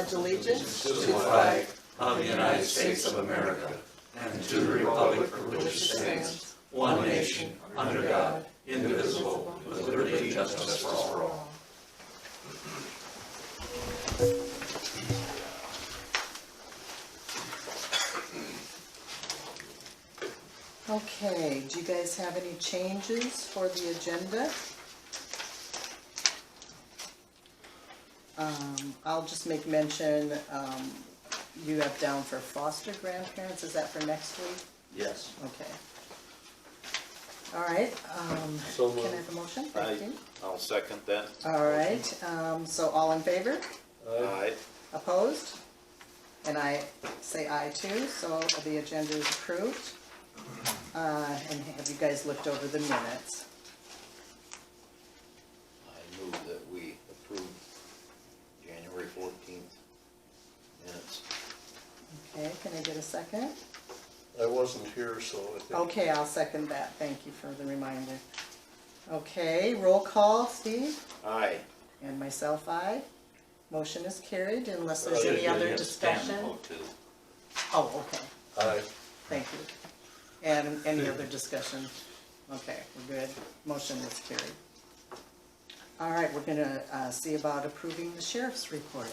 pledge allegiance to the flag of the United States of America and to the republic for which it stands, one nation, under God, indivisible, with liberty and justice for all. Okay, do you guys have any changes for the agenda? I'll just make mention, you have down for foster grandparents, is that for next week? Yes. Okay. All right, So can I moved. have a motion? Thank you. I'll second that. All right, so all in favor? Aye. Opposed? And I say aye too, so the agenda is approved. And have you guys looked over the minutes? I move that we approve January 14th minutes. Okay, can I get a second? I wasn't here, so I think. Okay, I'll second that. Thank you for the reminder. Okay, roll call, Steve? Aye. And myself, aye. Motion is carried unless there's Yeah, any yeah, other yeah. discussion. Oh, okay, Aye. thank you. And any other discussion? Okay, we're good. Motion is carried. All right, we're gonna see about approving the sheriff's report.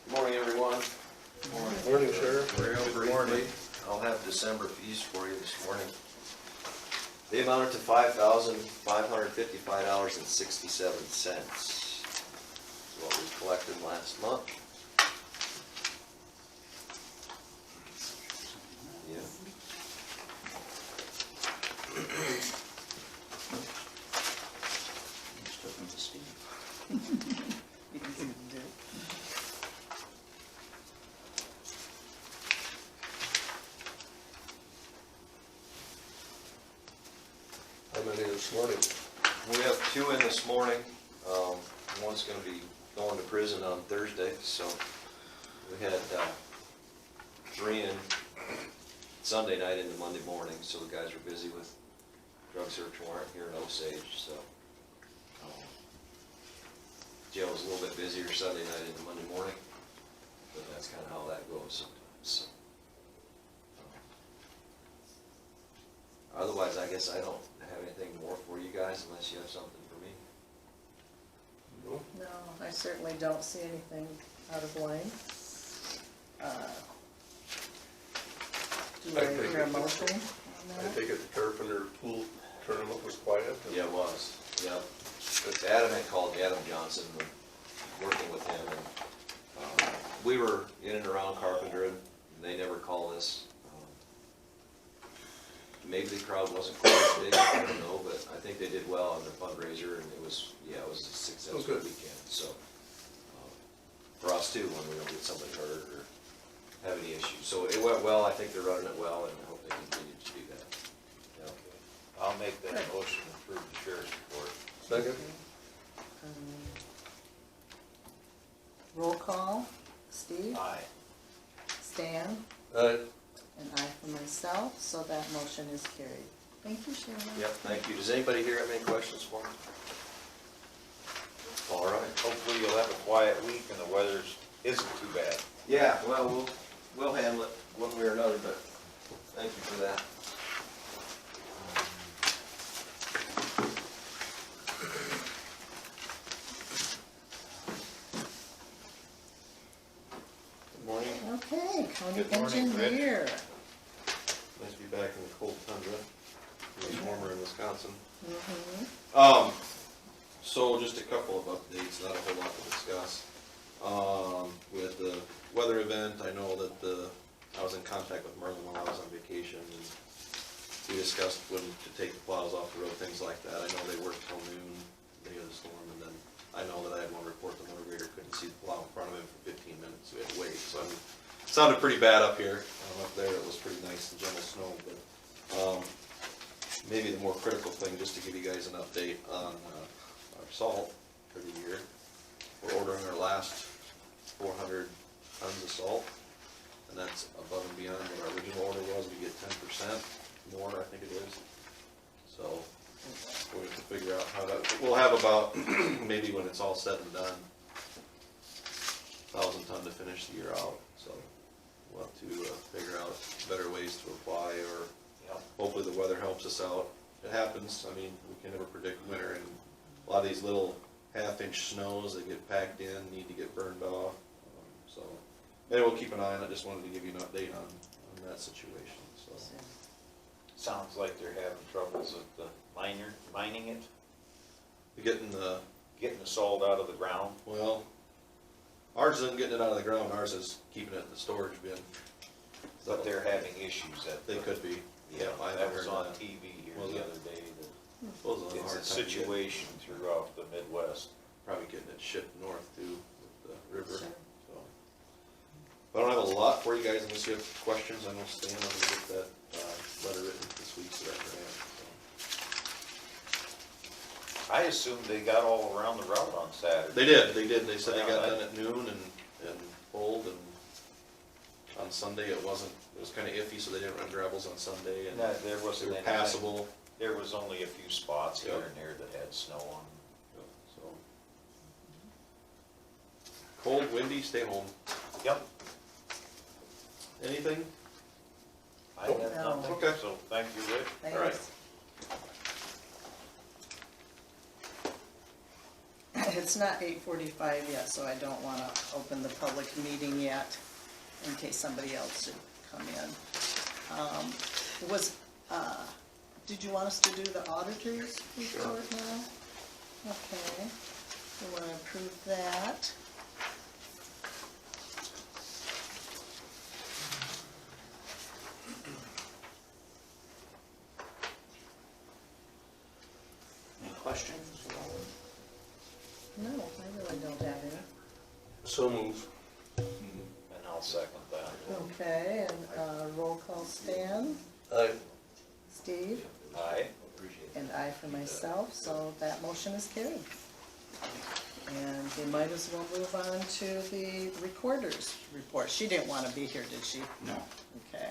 Good morning, everyone. Morning, Sheriff. Real briefly, I'll have December fees for you this morning. They amounted to $5,555.67. What we collected last month. Yeah. How many this morning? We have two in this morning. One's gonna be going to prison on Thursday, so we had three in Sunday night into Monday morning, so the guys were busy with drug search warrant here in Osage, so. Jail was a little bit busier Sunday night into Monday morning, but that's kinda how that goes sometimes, so. Otherwise, I guess I don't have anything more for you guys unless you have something for me. No? No, I certainly don't see anything out of line. Do I I think hear a it- motion on I that? take it the Carpenter pool tournament was quiet? Yeah, it was, yeah. But Adam had called Adam Johnson, working with him, and we were in and around Carpenter, and they never called us. Maybe the crowd wasn't quite as big, I don't know, but I think they did well on their fundraiser, and it was a successful good. weekend, so. For us too, when we don't get somebody hurt or have any issues. So it went well, I think they're running it well, and I hope they continue to do that. Yeah. I'll make that motion to approve the sheriff's report. Second? Roll call, Steve, Aye. Stan, Aye. and I for myself, so that motion is carried. Thank you, Sharon. Yep, thank you. Does anybody here have any questions for me? All right. Hopefully you'll have a quiet week and the weather isn't too bad. Yeah, well, we'll handle it one way or another, but thank you for that. Good morning. Okay, county Good morning, Rich. engineer. Nice to be back in the cold tundra. It was warmer in Wisconsin. Mhm. So just a couple of updates, not a whole lot to discuss. With the weather event, I know that I was in contact with Merlin while I was on vacation, and we discussed when to take the plows off the road, things like that. I know they worked till noon, day of the storm, and then I know that I had one report the motor grader couldn't see the plow in front of him for 15 minutes, so we had to wait. So it sounded pretty bad up here. Up there it was pretty nice and gentle snow, but maybe the more critical thing, just to give you guys an update on our salt for the year. We're ordering our last 400 tons of salt, and that's above and beyond what our original order was. We get 10% more, I think it is. So we have to figure out how that, we'll have about, maybe when it's all said and done, 1,000 fun to finish the year out, so we'll have to figure out better ways to apply, or Yep. hopefully the weather helps us out. It happens, I mean, we can never predict winter, and a lot of these little half-inch snows that get packed in need to get burned off. So maybe we'll keep an eye on it, just wanted to give you an update on that situation, so. Sounds like they're having troubles with the mining it, Getting the, getting the salt out of the ground. well, ours isn't getting it out of the ground, ours is keeping it in the storage bin. But they're having issues at They the, could be, yeah, yeah, I that haven't was heard on that. TV here Was the it? other day. Those are That a it's hard a time getting- situation throughout the Midwest. Probably getting it shipped north too, with the river, Sure. so. But I don't have a lot for you guys unless you have questions. I know Stan, I'm gonna get that, letter written this week, so that grant, so. I assumed they got all around the route on Saturday. They did, they said they got Yeah, done at noon and pulled, and on Sunday it wasn't, it was kinda iffy, so they didn't run gravels on Sunday, and No, there they wasn't were anything. passable, There was only a few spots here Yep. and there that had snow on. so. Cold, windy, stay home. Yep. Anything? I Nope. have No. nothing, Okay. so thank you, Rick. Thanks. All right. It's not 8:45 yet, so I don't want to open the public meeting yet, in case somebody else should come in. Did you want us to do the auditor's report now? Okay, we want to approve that. Any questions? No, I really don't have any. So move. And I'll second that. Okay, and roll call Stan, Aye. Steve, Aye. and I for myself, so that motion is carried. And we might as well move on to the recorder's report. She didn't want to be here, did she? No. Okay.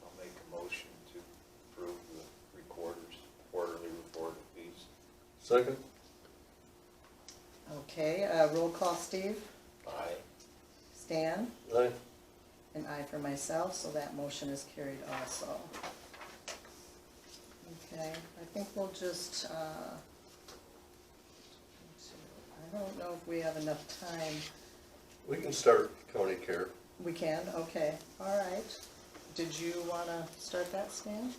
I'll make a motion to approve the recorder's quarterly report of fees. Second? Okay, roll call Steve, Aye. Stan, Aye. and I for myself, so that motion is carried also. Okay, I think we'll just, I don't know if we have enough time. We can start county care. We can, okay, all right. Did you want to start that, Stan?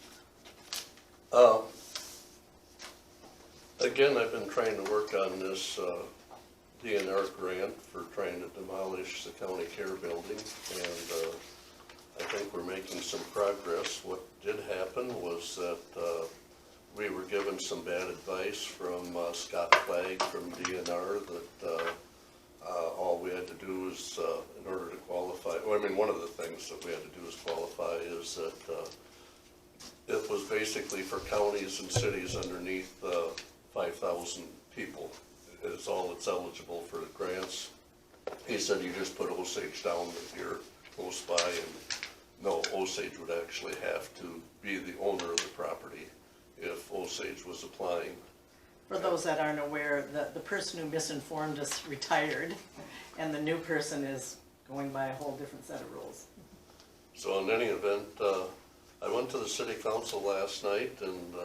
Again, I've been trying to work on this DNR grant for trying to demolish the county care building, and I think we're making some progress. What did happen was that we were given some bad advice from Scott Flagg from DNR that all we had to do is, in order to qualify, well, I mean, one of the things that we had to do is qualify is that it was basically for counties and cities underneath 5,000 people. It's all that's eligible for the grants. He said you just put Osage down if you're close by, and no, Osage would actually have to be the owner of the property if Osage was applying. For those that aren't aware, the person who misinformed us retired, and the new person is going by a whole different set of rules. So in any event, I went to the city council last night, and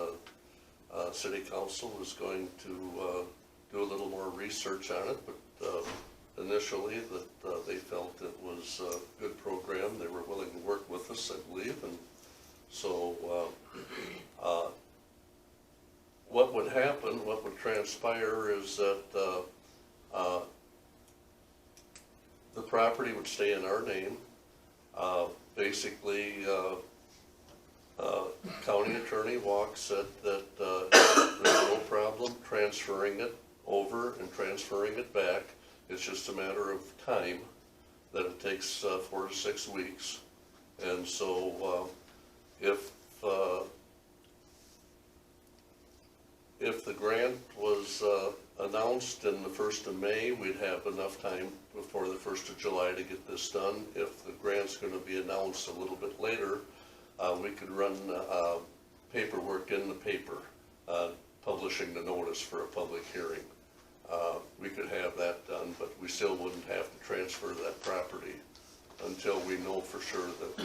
city council was going to do a little more research on it, but initially that they felt it was a good program. They were willing to work with us, I believe, and so what would happen, what would transpire is that the property would stay in our name. Basically, county attorney Walk said that there's no problem transferring it over and transferring it back. It's just a matter of time, that it takes 4 to 6 weeks. And so if the grant was announced in the 1st of May, we'd have enough time before the 1st of July to get this done. If the grant's going to be announced a little bit later, we could run paperwork in the paper, publishing the notice for a public hearing. We could have that done, but we still wouldn't have to transfer that property until we know for sure that we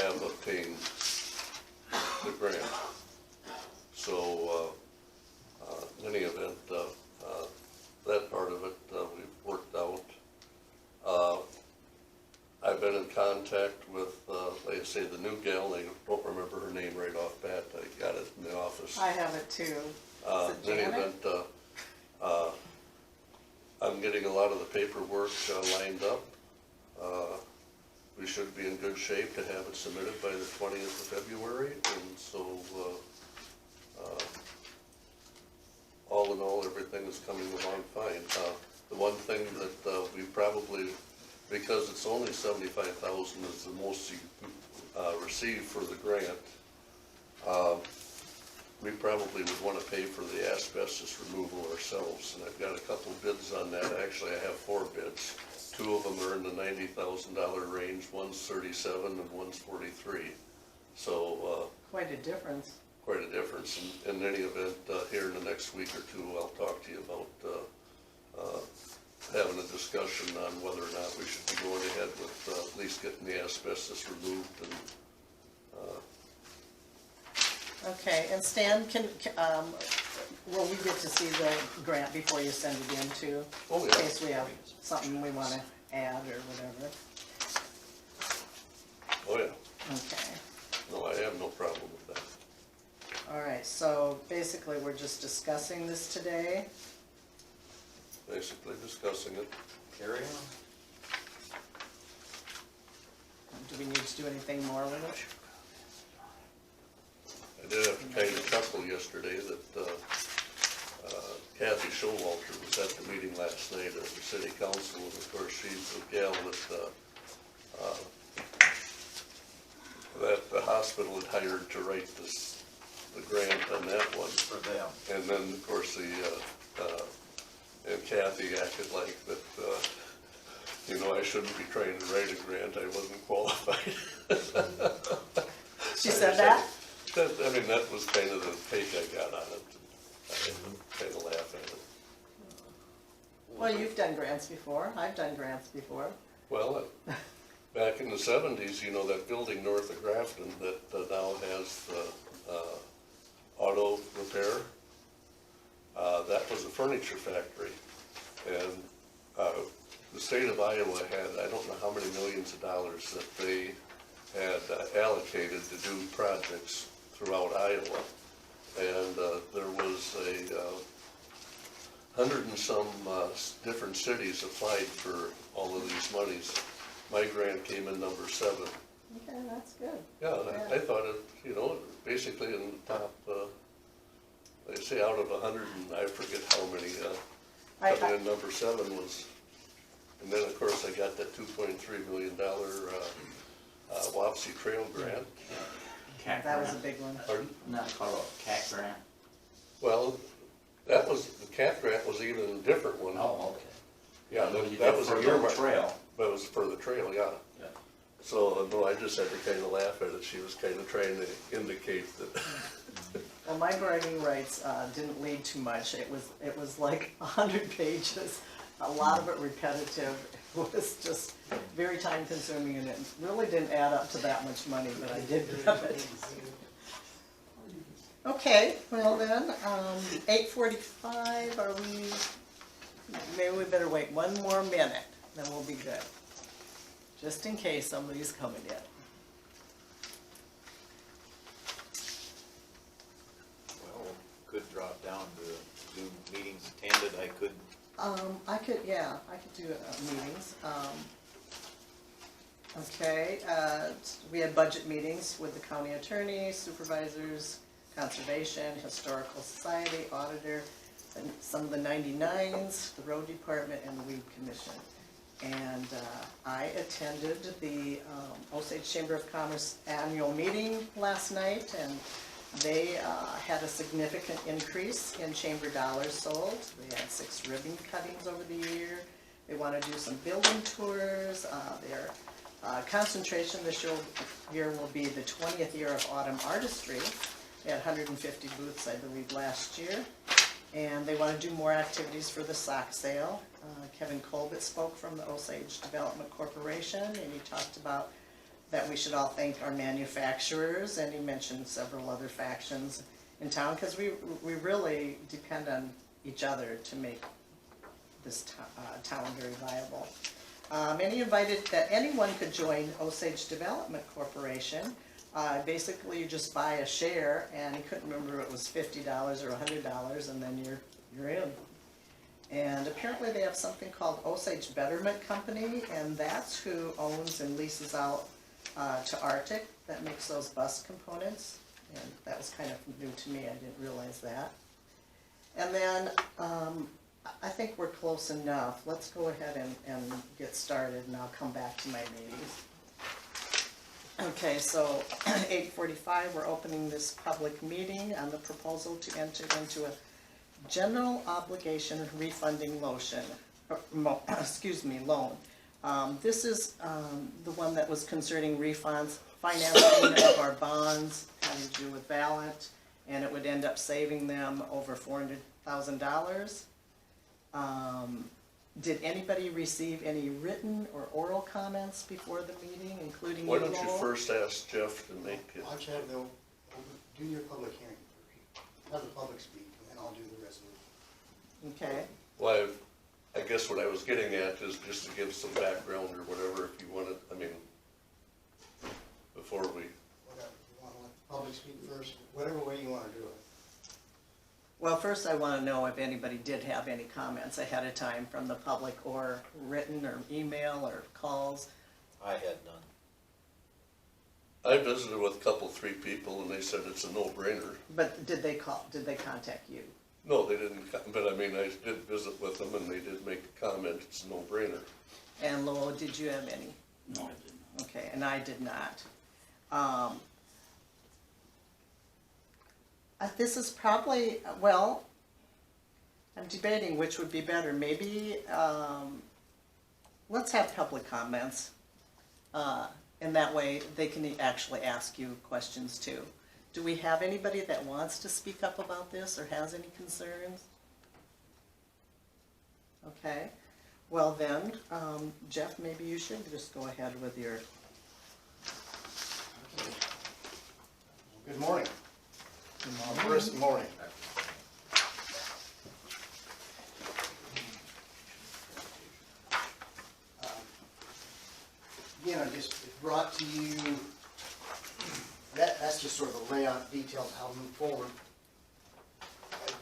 have obtained the grant. So, in any event, that part of it, we've worked out. I've been in contact with, like I say, the new gal, I don't remember her name right off bat, I got it in the office. I have it too. Is it In any Janet? event, I'm getting a lot of the paperwork lined up. We should be in good shape to have it submitted by the 20th of February, and so, all in all, everything is coming along fine. The one thing that we probably, because it's only $75,000 is the most you receive for the grant, we probably would want to pay for the asbestos removal ourselves, and I've got a couple bids on that. Actually, I have 4 bids. 2 of them are in the $90,000 range, one's 37 and one's 43. So, Quite a difference. quite a difference. In any event, here in the next week or two, I'll talk to you about having a discussion on whether or not we should be going ahead with at least getting the asbestos removed. And Okay, and Stan, will we get to see the grant before you send it in too? Oh, yeah. In case we have something we wanna add or whatever. oh yeah, Okay. no, I have no problem with that. All right, so basically, we're just discussing this today. Basically discussing it. Carry on. Do we need to do anything more with it? I did have to kind of chuckle yesterday that Kathy Showalter was at the meeting last night of the city council, and of course she's the gal that the hospital had hired to write the grant on that one. For them. And then, of course, and Kathy acted like that, I shouldn't be trying to write a grant, I wasn't qualified. She said that? That was kind of the take I got on it. I kind of laugh at it. Well, you've done grants before. I've done grants before. Well, back in the 70s, that building north of Grafton that now has auto repair, that was a furniture factory. And the state of Iowa had, I don't know how many millions of dollars that they had allocated to do projects throughout Iowa. And there was 100 and some different cities applied for all of these monies. My grant came in number 7. Okay, that's good. Yeah, I thought it, basically in the top, they say out of 100, and I forget how many, coming in number 7 was, and then of course I got that $2.3 million Wapsie Trail grant. Cat That was a grant. big one. Pardon? Not called a cat grant? Well, the cat grant was even a different one. Oh, okay. Yeah, What you that did was for a the year trail. But it was for the trail, yeah. Yeah. So, no, I just had to kind of laugh at it. She was kind of trying to indicate that. Well, my bragging rights didn't lead too much. It was like 100 pages, a lot of it repetitive. It was just very time consuming, and it really didn't add up to that much money, but I did get it. Okay, well then, 8:45, are we, maybe we better wait one more minute, then we'll be good. Just in case somebody's coming in. Well, could drop down to do meetings attended, I could. I could do meetings. Okay, we had budget meetings with the county attorney, supervisors, conservation, historical society, auditor, and some of the 99s, the road department, and the weed commission. And I attended the Osage Chamber of Commerce annual meeting last night, and they had a significant increase in chamber dollars sold. They had 6 ribbon cuttings over the year. They want to do some building tours. They're Concentration this year will be the 20th year of autumn artistry. They had 150 booths, I believe, last year. And they want to do more activities for the sock sale. Kevin Colbert spoke from the Osage Development Corporation, and he talked about that we should all thank our manufacturers, and he mentioned several other factions in town, because we really depend on each other to make this town very viable. And he invited that anyone could join Osage Development Corporation. Basically, you just buy a share, and he couldn't remember if it was $50 or $100, and then you're in. And apparently they have something called Osage Betterment Company, and that's who owns and leases out to Arctic, that makes those bus components. And that was kind of new to me, I didn't realize that. And then I think we're close enough. Let's go ahead and get started, and I'll come back to my meetings. Okay, so 8:45, we're opening this public meeting on the proposal to enter into a general obligation refunding loan. This is the one that was concerning refunds, financing of our bonds having to do with Valiant, and it would end up saving them over $400,000. Did anybody receive any written or oral comments before the meeting, including you, Why don't you Lowell? first ask Jeff to make it? Why don't you have the, do your public hearing first, have the public speak, and then I'll do the resolution. Okay, Well, I guess what I was getting at is just to give some background or whatever, if you wanted, I mean, before we, Whatever, you wanna let the public speak first, whatever way you wanna do it. well, first I want to know if anybody did have any comments ahead of time from the public, or written, or email, or calls. I had none. I visited with a couple, 3 people, and they said it's a no-brainer. But did they contact you? No, they didn't, but I mean, I did visit with them, and they did make a comment, it's a no-brainer. And Lowell, did you have any? No, I didn't. Okay, and I did not. This is probably, well, I'm debating which would be better. Maybe, let's have public comments. And that way they can actually ask you questions too. Do we have anybody that wants to speak up about this or has any concerns? Okay, well then, Jeff, maybe you should just go ahead with your, Good morning. First morning. Again, I just brought to you, that's just sort of a layout detail of how to move forward.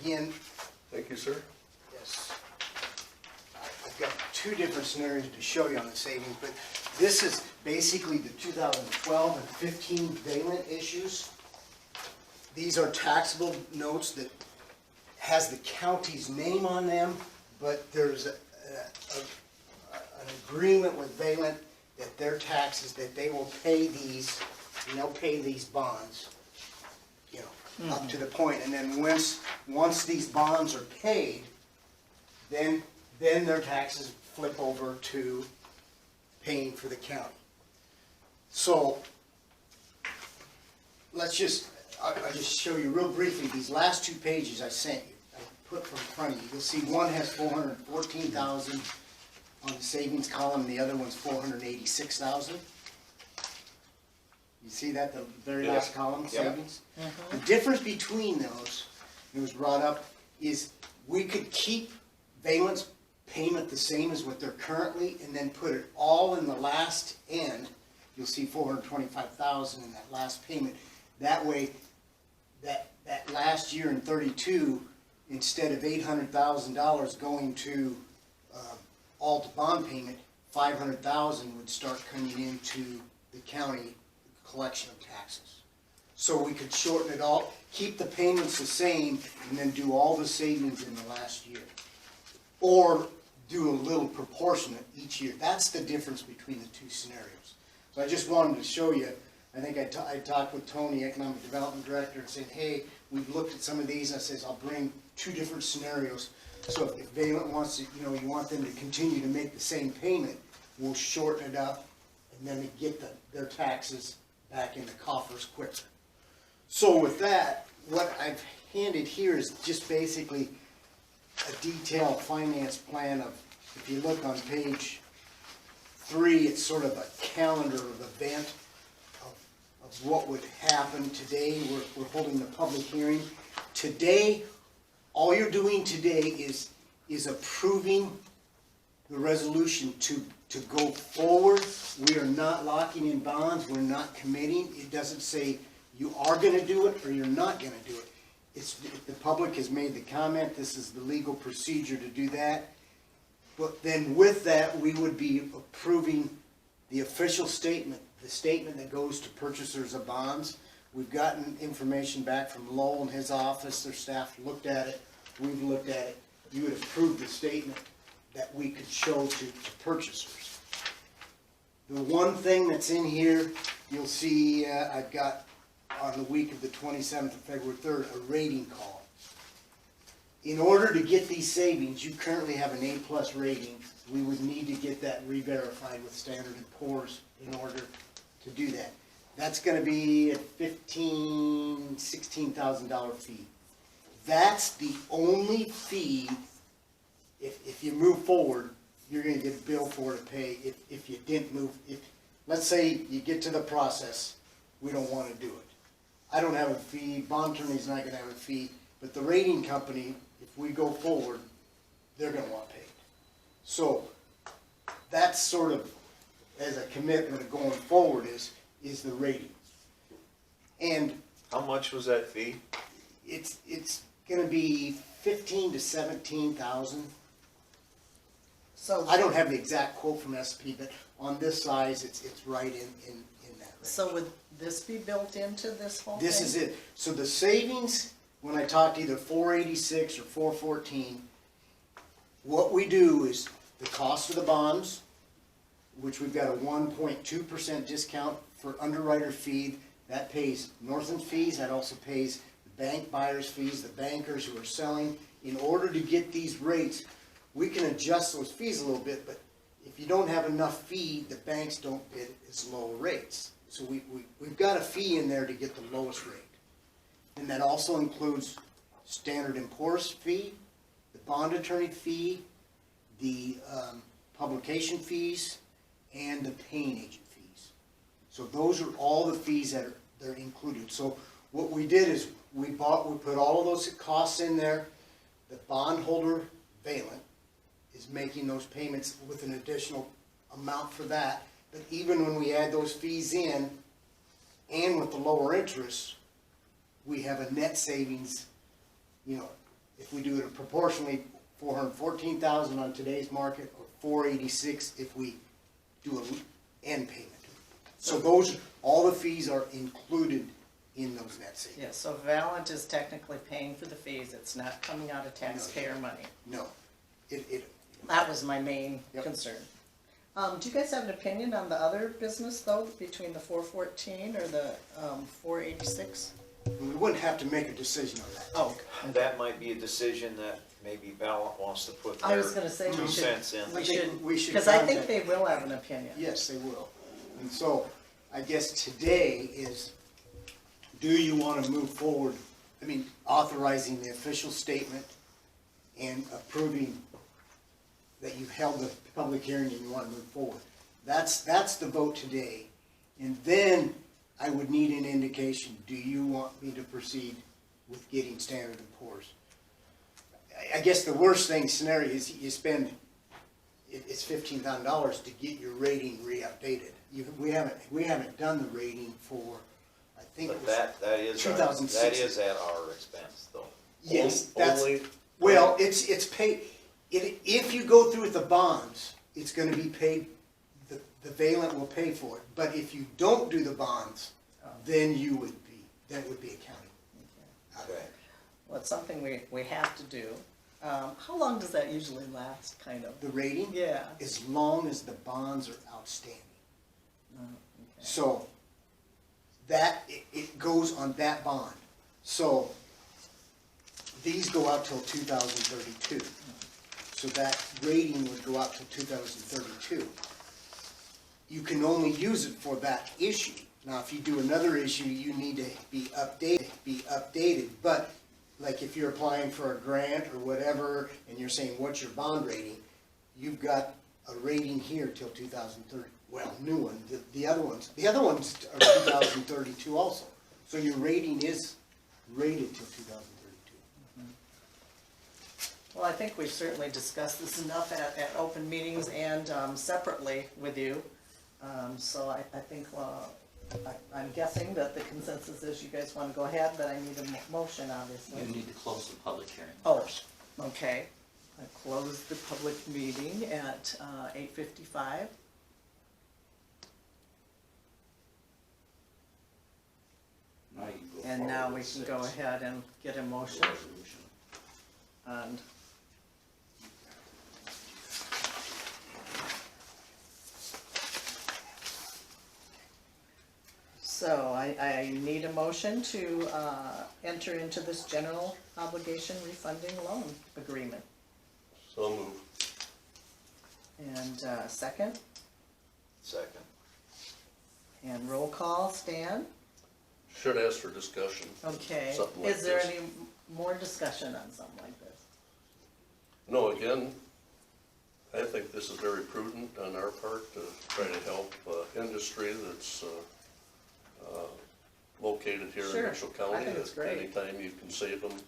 Again, Thank you, sir. yes, I've got 2 different scenarios to show you on the savings, but this is basically the 2012 and 15 Valent issues. These are taxable notes that has the county's name on them, but there's an agreement with Valent that their taxes, that they will pay these, and they'll pay these bonds, you know, up to the point. And then once these bonds are paid, then their taxes flip over to paying for the county. So, I'll just show you real briefly, these last 2 pages I sent you, I put from in front of you. You'll see one has 414,000 on the savings column, and the other one's 486,000. You see that, the very last column, Yep. savings? The difference between those, it was brought up, is we could keep Valent's payment the same as what they're currently, and then put it all in the last end. You'll see 425,000 in that last payment. That way, that last year in 32, instead of $800,000 going to all the bond payment, 500,000 would start coming into the county collection of taxes. So we could shorten it all, keep the payments the same, and then do all the savings in the last year. Or do a little proportionate each year. That's the difference between the 2 scenarios. So I just wanted to show you. I think I talked with Tony, Economic Development Director, and said, hey, we've looked at some of these. I says, I'll bring 2 different scenarios. So if Valent wants to, you want them to continue to make the same payment, we'll shorten it up and then they get their taxes back in the coffers quicker. So with that, what I've handed here is just basically a detailed finance plan of, if you look on page 3, it's sort of a calendar of event of what would happen today. We're holding the public hearing. Today, all you're doing today is approving the resolution to go forward. We are not locking in bonds, we're not committing. It doesn't say you are gonna do it or you're not gonna do it. It's, the public has made the comment, this is the legal procedure to do that. But then with that, we would be approving the official statement, the statement that goes to purchasers of bonds. We've gotten information back from Lowell and his office, their staff looked at it, we've looked at it. You would approve the statement that we could show to purchasers. The one thing that's in here, you'll see I've got on the week of the 27th of February 3rd, a rating call. In order to get these savings, you currently have an A+ rating. We would need to get that re-verified with Standard & Poor's in order to do that. That's gonna be a $16,000 fee. That's the only fee, if you move forward, you're gonna get a bill for to pay if you didn't move. Let's say you get to the process, we don't wanna do it. I don't have a fee, bond attorney's not gonna have a fee, but the rating company, if we go forward, they're gonna want paid. So, that's sort of, as a commitment of going forward is the rating. And How much was that fee? it's gonna be 15 to 17,000. So, I don't have the exact quote from SP, but on this size, it's right in that range. so would this be built into this whole thing? This is it. So the savings, when I talked either 486 or 414, what we do is the cost of the bonds, which we've got a 1.2% discount for underwriter fee, that pays Northland's fees, that also pays the bank buyers' fees, the bankers who are selling. In order to get these rates, we can adjust those fees a little bit, but if you don't have enough fee, the banks don't bid as low rates. So we've got a fee in there to get the lowest rate. And that also includes Standard & Poor's fee, the bond attorney fee, the publication fees, and the paying agent fees. So those are all the fees that are included. So what we did is we put all of those costs in there. The bondholder, Valent, is making those payments with an additional amount for that. But even when we add those fees in, and with the lower interest, we have a net savings, if we do it proportionally, 414,000 on today's market, or 486 if we do an end payment. So all the fees are included in those net savings. Yeah, so Valent is technically paying for the fees, it's not coming out of taxpayer money. No, That was my main Yep. concern. Do you guys have an opinion on the other business though, between the 414 or the 486? we wouldn't have to make a decision on that. Oh, That might be a decision that maybe Valent wants to put I their was gonna say we 2 should- cents in. We should because I think contact- they will have an opinion. Yes, they will. And so, I guess today is, do you want to move forward, authorizing the official statement and approving that you held the public hearing and you want to move forward? That's the vote today. And then I would need an indication, do you want me to proceed with getting Standard & Poor's? I guess the worst thing scenario is you spend, it's $15,000 to get your rating re-updated. We haven't done the rating for, I think it But was, that is 2006. at our expense though. yes, that's, Only, well, it's paid, if you go through with the bonds, it's gonna be paid, the Valent will pay for it. But if you don't do the bonds, then that would be accounting. Okay. Well, it's something we have to do. How long does that usually last, kind of? The rating? Yeah. As long as the bonds are outstanding. Okay. So, it goes on that bond. So, these go out till 2032. So that rating would go out till 2032. you can only use it for that issue. Now, if you do another issue, you need to be updated, but like if you're applying for a grant or whatever, and you're saying, what's your bond rating? You've got a rating here till 2030, well, new one, the other ones are 2032 also. So your rating is rated till 2032. Well, I think we've certainly discussed this enough at open meetings and separately with you. So I think, I'm guessing that the consensus is you guys want to go ahead, but I need a motion, obviously. You need to close the public hearing Oh, first. okay. I close the public meeting at 8:55. Now you go And forward now we with can 6. go ahead and get a motion. Resolution. And so I need a motion to enter into this general obligation refunding loan agreement. So moved. And second, Second. and roll call, Stan? Should ask for discussion. Okay. Something like Is there this. any more discussion on something like this? No, again, I think this is very prudent on our part to try to help industry that's located here Sure. in Mitchell County. I think it's great. Anytime you can save them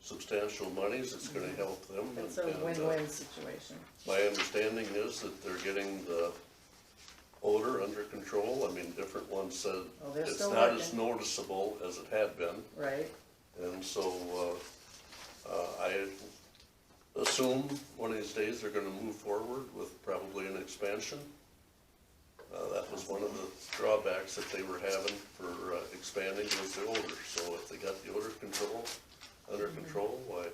substantial monies, it's gonna help them. It's a and, win-win situation. My understanding is that they're getting the odor under control. I mean, different ones said Oh, they're it's still not as working. noticeable as it had been. Right? And so, I assume one of these days they're gonna move forward with probably an expansion. That was one of the drawbacks that they were having for expanding was the odor. So if they got the odor control, under control, why,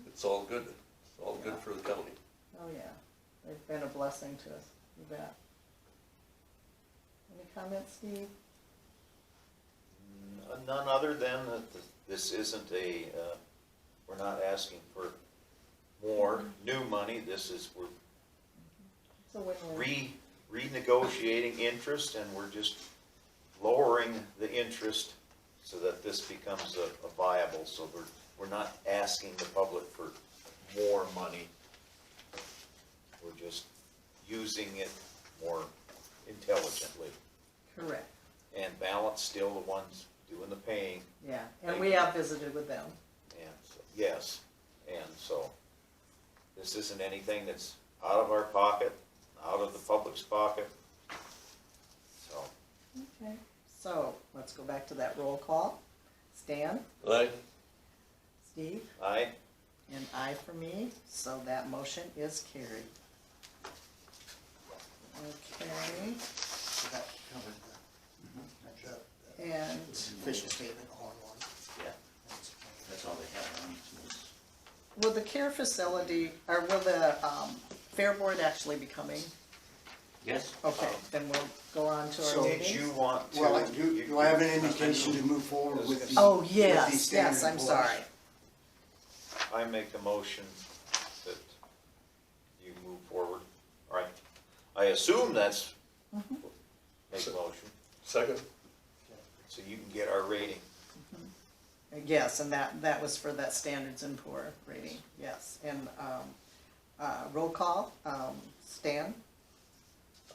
it's all good. It's all good for the county. Oh, yeah. They've been a blessing to us. You bet. Any comments, Steve? None other than that this isn't we're not asking for more new money. This is, we're It's a win-win. renegotiating interest, and we're just lowering the interest so that this becomes a viable, so we're not asking the public for more money. We're just using it more intelligently. Correct. And balance still the ones doing the paying, Yeah, and we have visited with them. and so, yes, and so this isn't anything that's out of our pocket, out of the public's pocket, so. Okay. So, let's go back to that roll call. Stan? Aye? Steve? Aye. And I for me, so that motion is carried. Okay, So that covered the and official statement all in one. Yeah, that's all they have on it. will the care facility, or will the fair board actually be coming? Yes? Okay, then we'll go on to our So- Did meetings. you want to? Well, do I have an indication to move forward with the? Oh, with the yes, standard yes, I'm employees? sorry. I make the motion that you move forward, all right? I assume that's, make a motion, Second? so you can get our rating. Yes, and that was for that Standards and Poor rating, yes. And roll call, Stan,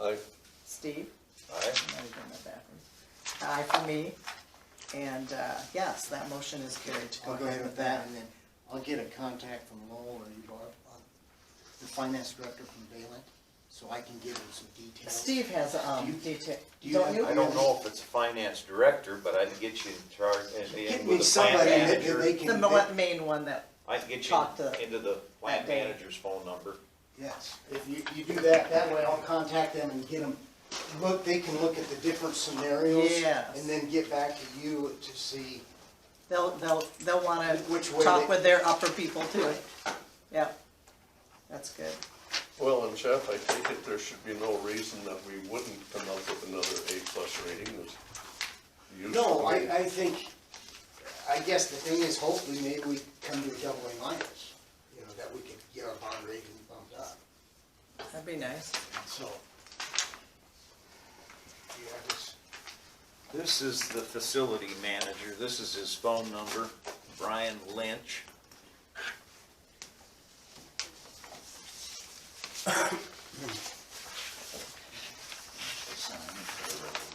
Aye? Steve, Aye. I'm not even that backwards. Aye for me, and yes, that motion is carried to I'll go ahead with that, and then I'll get a contact from Lowell or you, Barb, on the finance director from Valent, so I can give him some details. Steve has detail, do you don't have- you? I don't know if it's a finance director, but I can get you in charge, Get in me with the plant somebody that manager. they The can, main one that, I can get talk you to into the plant that day. manager's phone number. yes, if you do that, that way I'll contact them and get them, they can look at the different scenarios. Yes. And then get back to you to see, they'll wanna Which way talk they- with their upper people too. Yep, that's good. Well, and Jeff, I take it there should be no reason that we wouldn't come up with another A+ rating. As usual. no, I think, I guess the thing is, hopefully, maybe we come to a double A minus, you know, that we could get our bond rating bumped up, That'd be nice. so. you have this? This is the facility manager. This is his phone number, Brian Lynch.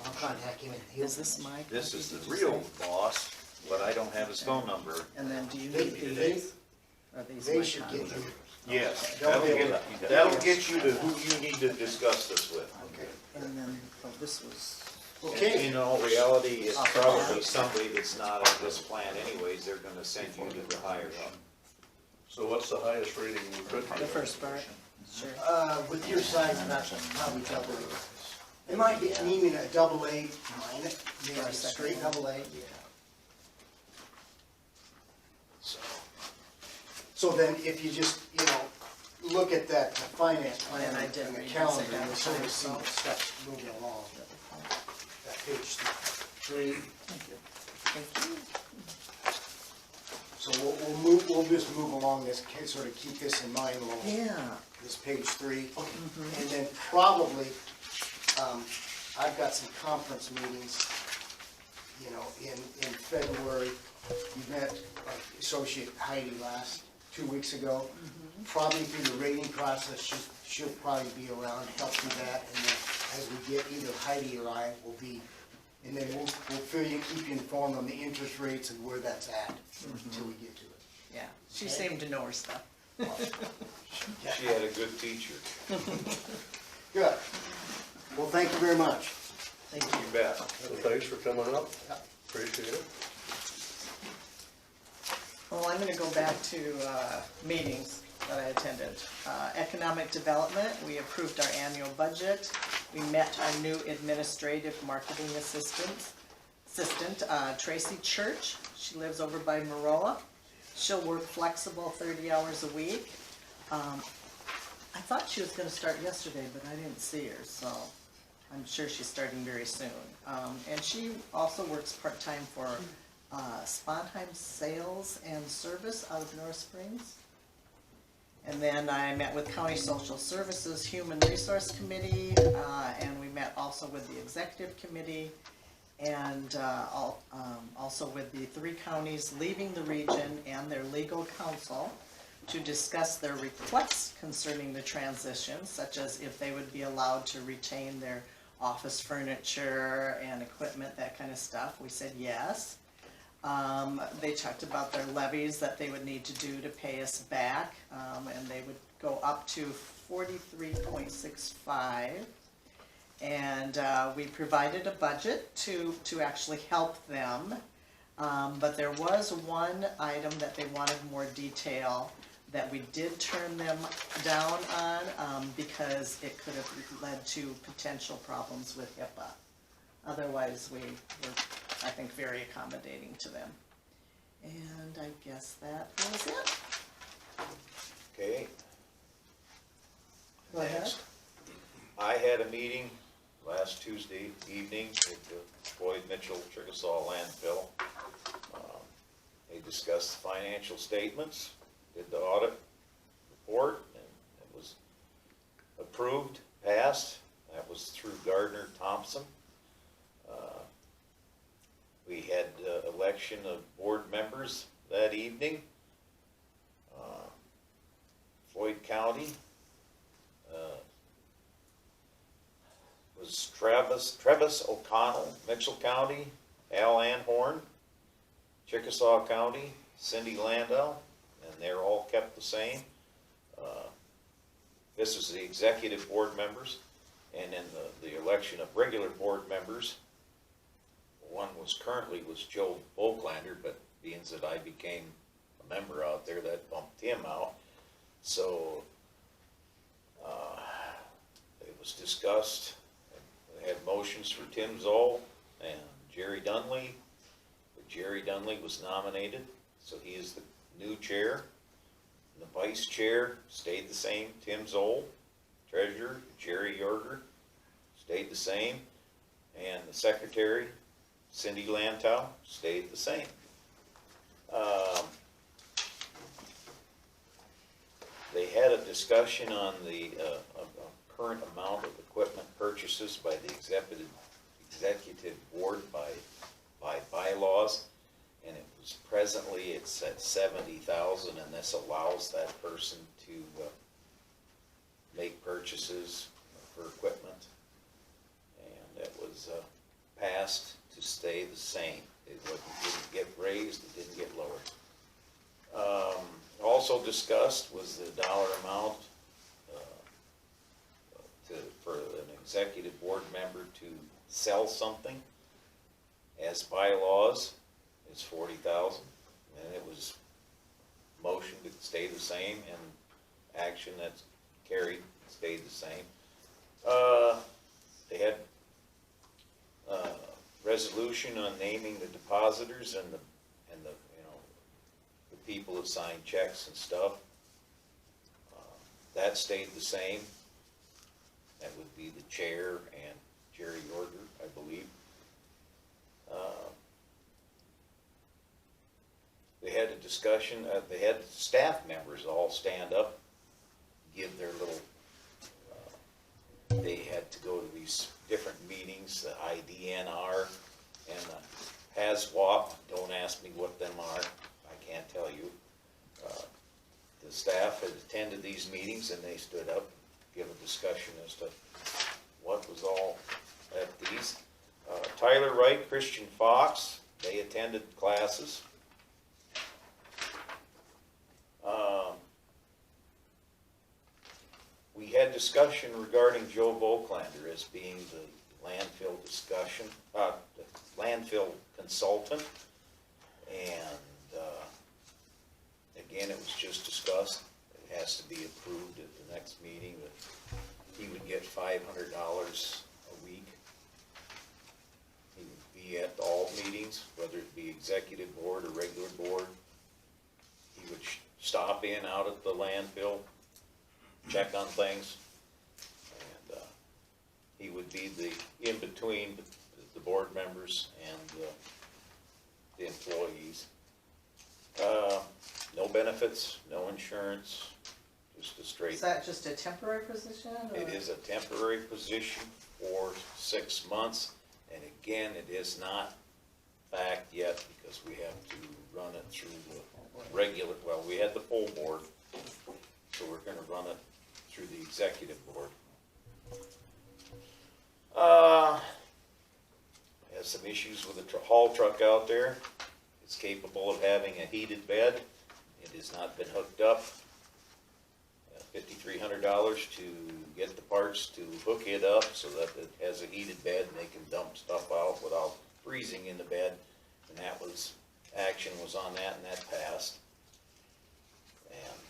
I'll contact him and he'll. Is this my? This copy, is did the you real say? boss, but I don't have his phone number. And then do you They- need they- these? Are these They my should get copies? you. Yes, They'll that'll be able get, to- that'll get you to who you need to discuss this with. Okay. And then, oh, this was, Okay. In all reality, it's probably somebody that's not on this plan anyways, they're gonna send you to the higher up. So what's the highest rating you could the get? first part, sure. With your size, that's probably double A. It might be needing a double A minus, maybe Or a a second straight one. double A. So, So then if you just, look at that finance plan And I and did the read this, calendar, I got you'll sort it, of see so- the steps moving along. That page 3. Thank you. Thank you. So we'll just move along this, sort of keep this in mind along Yeah, this page 3. And then probably, I've got some conference meetings, in February. You met Associate Heidi 2 weeks ago. Probably through the rating process, she'll probably be around to help you that. And then as we get either Heidi or I will be, and then we'll keep you informed on the interest rates and where that's at until we get to it. yeah, she Okay. seemed to know her stuff. she had a good teacher. Good. Well, thank you very much. Thank you. You bet. So thanks for coming up, appreciate it. Well, I'm gonna go back to meetings that I attended. Economic Development, we approved our annual budget. We met our new administrative marketing assistant, Tracy Church. She lives over by Maroa. She'll work flexible 30 hours a week. I thought she was gonna start yesterday, but I didn't see her, so I'm sure she's starting very soon. And she also works part-time for Sponheim Sales and Service out of North Springs. And then I met with County Social Services Human Resource Committee, and we met also with the Executive Committee, and also with the 3 counties leaving the region and their legal counsel to discuss their requests concerning the transition, such as if they would be allowed to retain their office furniture and equipment, that kind of stuff. We said yes. They talked about their levies that they would need to do to pay us back, and they would go up to 43.65. And we provided a budget to actually help them, but there was one item that they wanted more detail that we did turn them down on, because it could have led to potential problems with HIPAA. Otherwise, we were, I think, very accommodating to them. And I guess that was it. Okay. Go ahead. Next. I had a meeting last Tuesday evening with the Floyd Mitchell Chickasaw landfill. They discussed the financial statements, did the audit report, and it was approved, passed. That was through Gardner Thompson. We had election of board members that evening. Floyd County was Travis O'Connell. Mitchell County, Al Anhorn. Chickasaw County, Cindy Landau, and they're all kept the same. This is the executive board members, and then the election of regular board members. One was Joe Volklander, but being that I became a member out there, that bumped him out. So it was discussed. They had motions for Tim Zoll and Jerry Dunley. But Jerry Dunley was nominated, so he is the new chair. And the vice chair stayed the same, Tim Zoll. Treasurer, Jerry Yorger, stayed the same. And the secretary, Cindy Landau, stayed the same. They had a discussion on the current amount of equipment purchases by the executive board by bylaws. And it was presently, it's at 70,000, and this allows that person to make purchases for equipment. And it was passed to stay the same. It didn't get raised, it didn't get lowered. Also discussed was the dollar amount for an executive board member to sell something. As bylaws, it's 40,000, and it was motion to stay the same, and action that's carried stayed the same. They had resolution on naming the depositors and the the people who signed checks and stuff. That stayed the same. That would be the chair and Jerry Yorger, I believe. They had a discussion, they had staff members all stand up, give their little, they had to go to these different meetings, the IDNR and the HAZWAP. Don't ask me what them are, I can't tell you. The staff had attended these meetings and they stood up, give a discussion as to what was all at these. Tyler Wright, Christian Fox, they attended classes. We had discussion regarding Joe Volklander as being the landfill landfill consultant. And again, it was just discussed. It has to be approved at the next meeting that he would get $500 a week. He would be at all meetings, whether it be executive board or regular board. He would stop in out at the landfill, check on things, and he would be the in-between the board members and the employees. No benefits, no insurance, just a straight. Is that just a temporary position? It is a temporary position for 6 months, and again, it is not fact yet because we have to run it through the regular, well, we had the full board, so we're gonna run it through the executive board. Has some issues with the haul truck out there. It's capable of having a heated bed. It has not been hooked up. $5,300 to get the parts to hook it up so that it has a heated bed and they can dump stuff out without freezing in the bed. And that was, action was on that, and that passed. And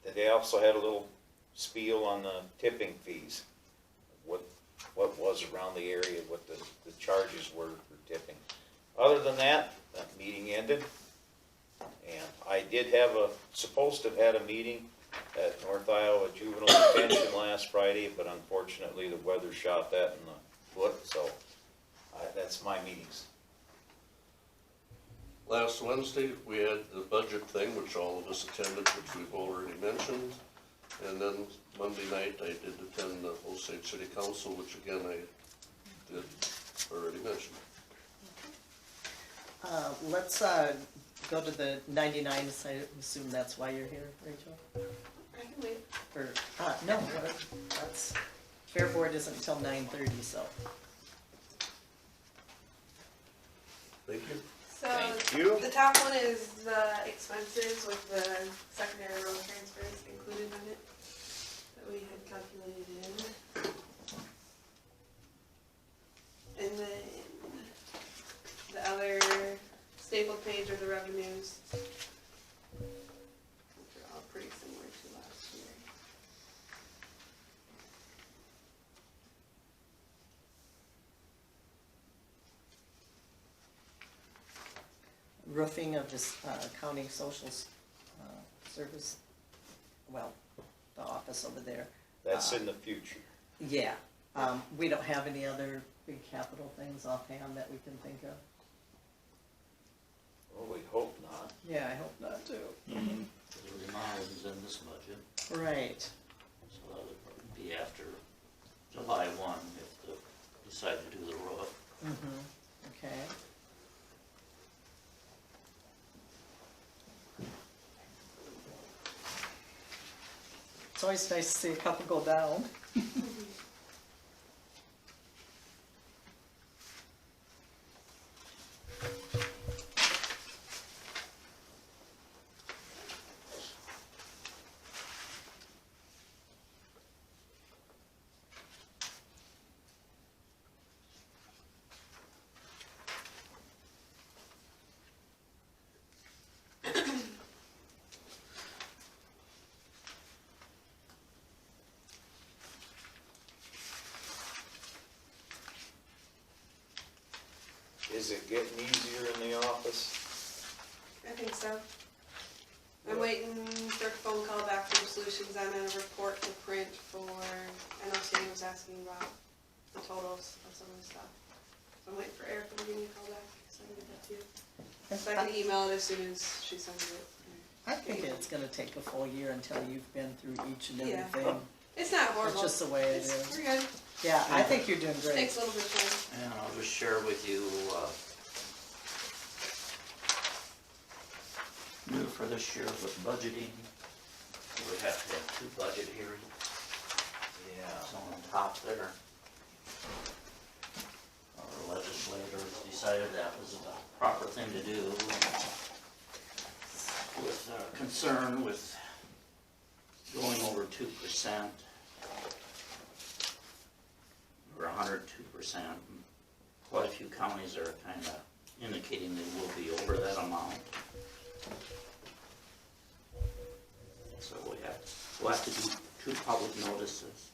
then they also had a little spiel on the tipping fees. What was around the area, what the charges were for tipping. Other than that, that meeting ended. And I did have supposed to have had a meeting at North Iowa Juvenile Detention last Friday, but unfortunately the weather shot that in the foot, so that's my meetings. Last Wednesday, we had the budget thing, which all of us attended, which we've already mentioned. And then Monday night, I did attend the Osage City Council, which again, I did already mention. Let's go to the 99s. I assume that's why you're here, Rachel? I can wait. Or, no, that's, Fair Board isn't until 9:30, so. Thank you. So Thank you. the top one is the expenses with the secondary road transfers included in it that we had calculated in. And then the other stapled page are the revenues, which are all pretty similar to last year. Roofing of this county social service, well, the office over there. That's in the future. Yeah, we don't have any other big capital things offhand that we can think of. Well, we hope not. Yeah, I hope not too. The remodel is in this budget, Right. so that would probably be after July 1 if the decide to do the roof. Okay. It's always nice to see a couple go down. Is it getting easier in the office? I think so. I'm waiting for a phone call back from Solutions on a report to print for, I know Sandy was asking about the totals of some of the stuff. So I'm waiting for Erica to give me a call back, so I can get that to you. So I can email it as soon as she sends it. I think it's gonna take a full year until you've been through each and Yeah. everything. It's not horrible. It's just the way it It's- is. We're good. Yeah, I think you're doing great. Takes a little bit of time. And I'll just share with you, new for this year with budgeting, we have to have 2 budget hearings. Yeah. So on top there, our legislators decided that was the proper thing to do with concern with going over 2%. Or 102%. Quite a few counties are kind of indicating they will be over that amount. So we'll have to do 2 public notices.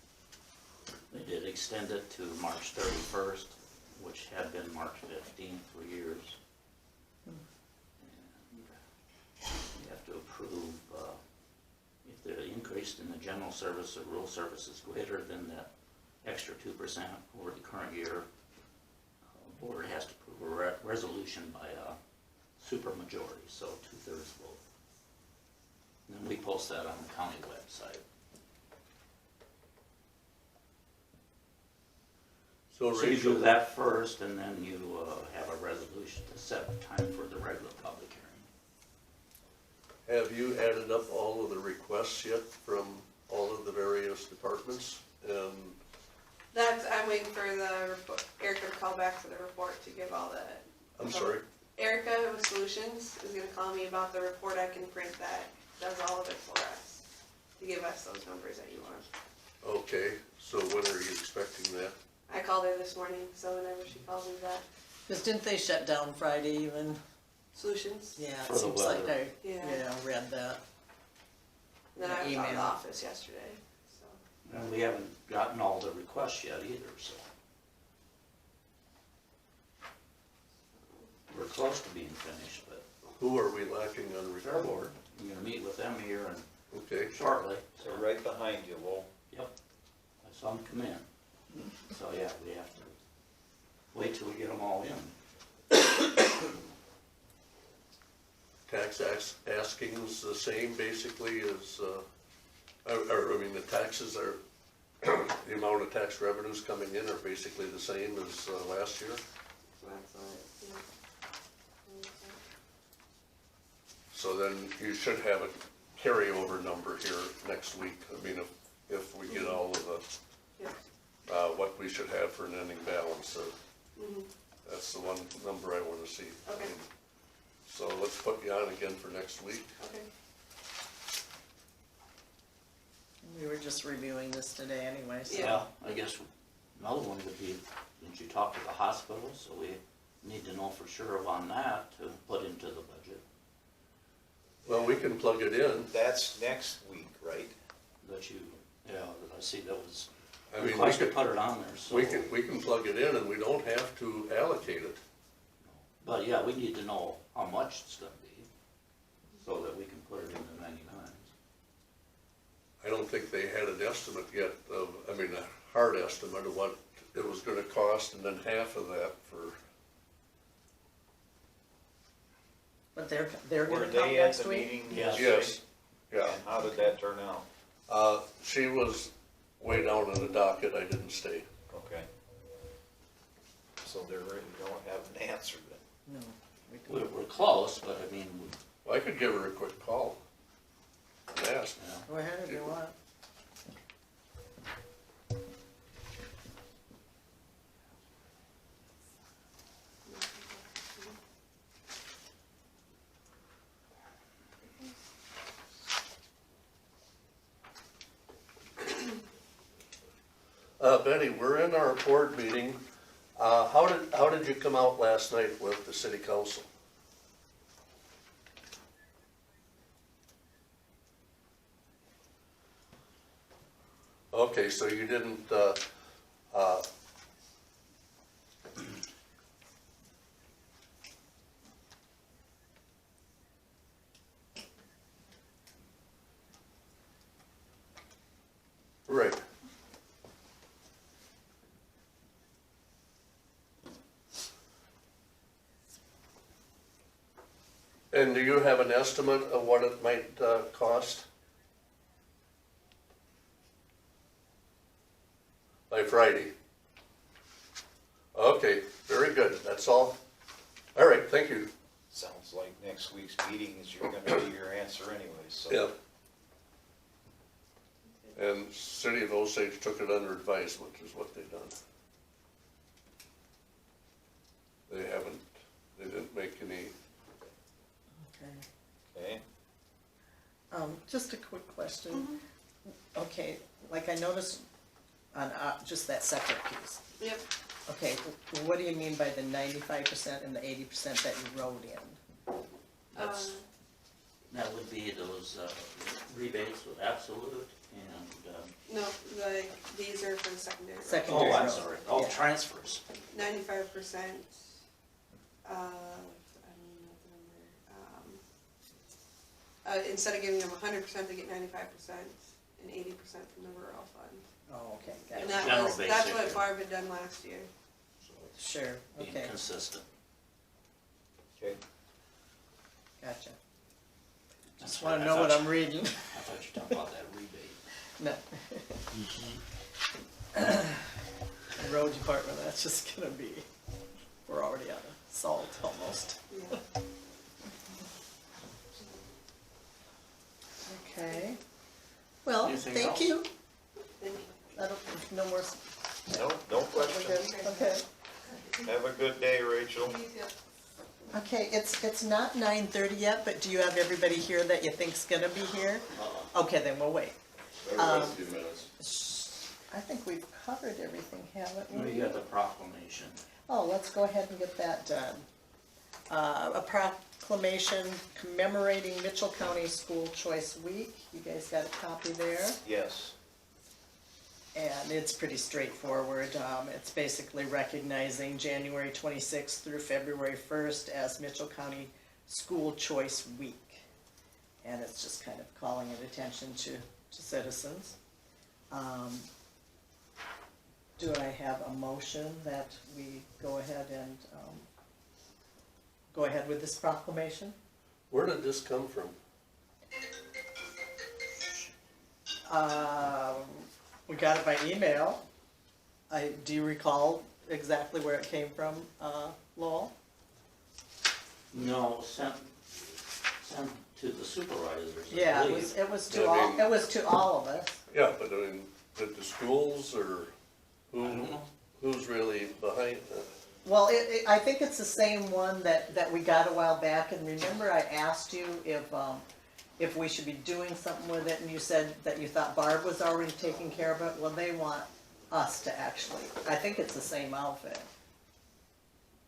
They did extend it to March 31st, which had been March 15th for years. And you have to approve, if the increase in the general service or rural service is greater than that extra 2% over the current year, board has to approve a resolution by a supermajority, so 2/3 vote. And then we post that on the county website. So So you Rachel, do that first, and then you have a resolution to set time for the regular public hearing. have you added up all of the requests yet from all of the various departments? And That's, I'm waiting for the report, Erica to call back for the report to give all the. I'm sorry, Erica with Solutions is gonna call me about the report I can print that does all of it for us, to give us those numbers that you want. okay, so when are you expecting that? I called her this morning, so whenever she calls me back. Because didn't they shut down Friday even? Solutions? Yeah, For it the seems like weather. I read that. And then I was out of the Email. office yesterday, so. And we haven't gotten all the requests yet either, so. We're close to being finished, but Who are we lacking on Fair report? Board, I'm gonna meet with them here and Okay, shortly. So right behind you, Lowell. Yep, I saw them come in. So yeah, we have to wait till we get them all in. tax asking's the same basically as, I mean, the taxes are, the amount of tax revenues coming in are basically the same as last year. So that's all it, yeah. So then you should have a carryover number here next week. I mean, if we get all of the, Yeah. what we should have for an ending balance, Mhm. that's the one number I wanna see. Okay. So let's put you on again for next week. Okay. We were just reviewing this today anyway, so. Yeah, I guess another one would be, didn't you talk to the hospital? So we need to know for sure on that to put into the budget. Well, we can plug it in. That's next week, right? That you, yeah, I see that was I mean, we requested to can, put it on there, so. we can plug it in and we don't have to allocate it. But yeah, we need to know how much it's gonna be, so that we can put it in the 99s. I don't think they had an estimate yet of, I mean, a hard estimate of what it was gonna cost, and then half of that for, But they're Were gonna come they at next the week? meeting Yes. yesterday? yes, yeah. And how did that turn out? She was way down on the docket, I didn't stay. Okay. so they really don't have an answer then. No. we don't. We're close, but I mean, I could give her a quick call and ask. Go ahead if you want. Betty, we're in our board meeting. How did you come out last night with the city council? Okay, so you didn't, right. And do you have an estimate of what it might cost? By Friday? Okay, very good, that's all. All right, thank you. Sounds like next week's meeting is you're gonna do your answer anyway, so. Yeah. And City of Osage took it under advisement, is what they've done. They didn't make any, Okay. Okay, Just a quick question. Okay, like I noticed on just that separate piece. Yep, Okay, what do you mean by the 95% and the 80% that you wrote in? that's, that would be those rebates with Absolute and, no, these are for the secondary. road. Secondary. oh, I'm road. sorry, oh, Yeah. transfers. 95% of, I don't know what the number, instead of giving them 100%, they get 95% and 80% from the rural fund. Oh, okay, And got it. that General was, that's basic, what yeah. Barb had done last year. Sure, Being okay, consistent. okay. gotcha. That's Just right, wanna I know what thought I'm reading. I thought you were talking about that rebate. No. The road department, that's just gonna be, we're already out of salt almost. Yeah. Okay. Well, Anything thank else? you. Thank you. I don't, no more. No We're questions. good, okay. Have a good day, Rachel. Okay, it's not 9:30 yet, but do you have everybody here that you think's gonna be here? Okay, then we'll wait. Everybody's a few minutes. I think we've covered everything, haven't we? We got the proclamation. Oh, let's go ahead and get that done. A proclamation commemorating Mitchell County School Choice Week. You guys got a copy there? Yes. And it's pretty straightforward. It's basically recognizing January 26th through February 1st as Mitchell County School Choice Week. And it's just kind of calling it attention to citizens. Do I have a motion that we go ahead and go ahead with this proclamation? where did this come from? We got it by email. Do you recall exactly where it came from, Lowell? No, sent to the supervisors, I Yeah, believe. it was to Yeah, all, they- it was to all of us. Yeah, but I mean, did the schools or I don't know. who's really behind that? Well, I think it's the same one that we got a while back, and remember I asked you if we should be doing something with it, and you said that you thought Barb was already taking care of it. Well, they want us to actually, I think it's the same outfit.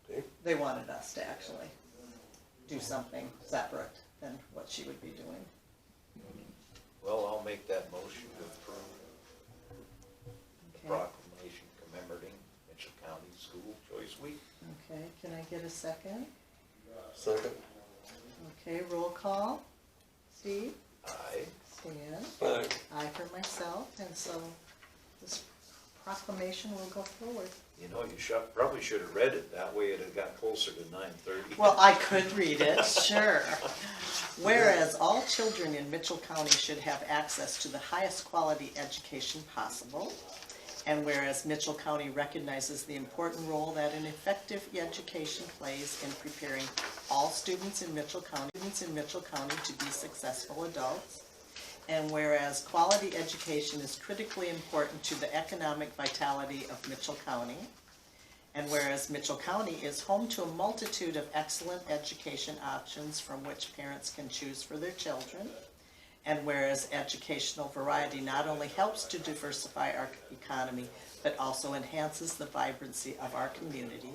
Okay. They wanted us to actually do something separate than what she would be doing. Well, I'll make that motion to approve Okay, proclamation commemorating Mitchell County School Choice Week. okay, can I get a second? Second? Okay, roll call. Steve? Aye. Stan? Aye. I for myself, and so this proclamation will go forward. You know, you probably should have read it, that way it'd have got closer to 9:30. Well, I could read it, sure. Whereas all children in Mitchell County should have access to the highest quality education possible. And whereas Mitchell County recognizes the important role that an effective education plays in preparing all students in Mitchell County to be successful adults. And whereas quality education is critically important to the economic vitality of Mitchell County. And whereas Mitchell County is home to a multitude of excellent education options from which parents can choose for their children. And whereas educational variety not only helps to diversify our economy, but also enhances the vibrancy of our community.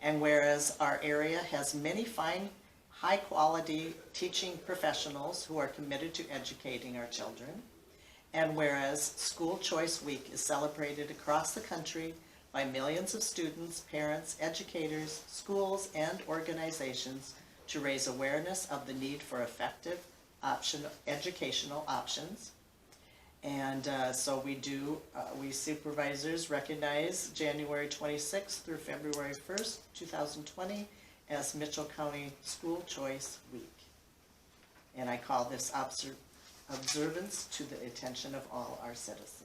And whereas our area has many fine, high-quality teaching professionals who are committed to educating our children. And whereas School Choice Week is celebrated across the country by millions of students, parents, educators, schools, and organizations to raise awareness of the need for effective educational options. And so we supervisors recognize January 26th through February 1st, 2020 as Mitchell County School Choice Week. And I call this observance to the attention of all our citizens.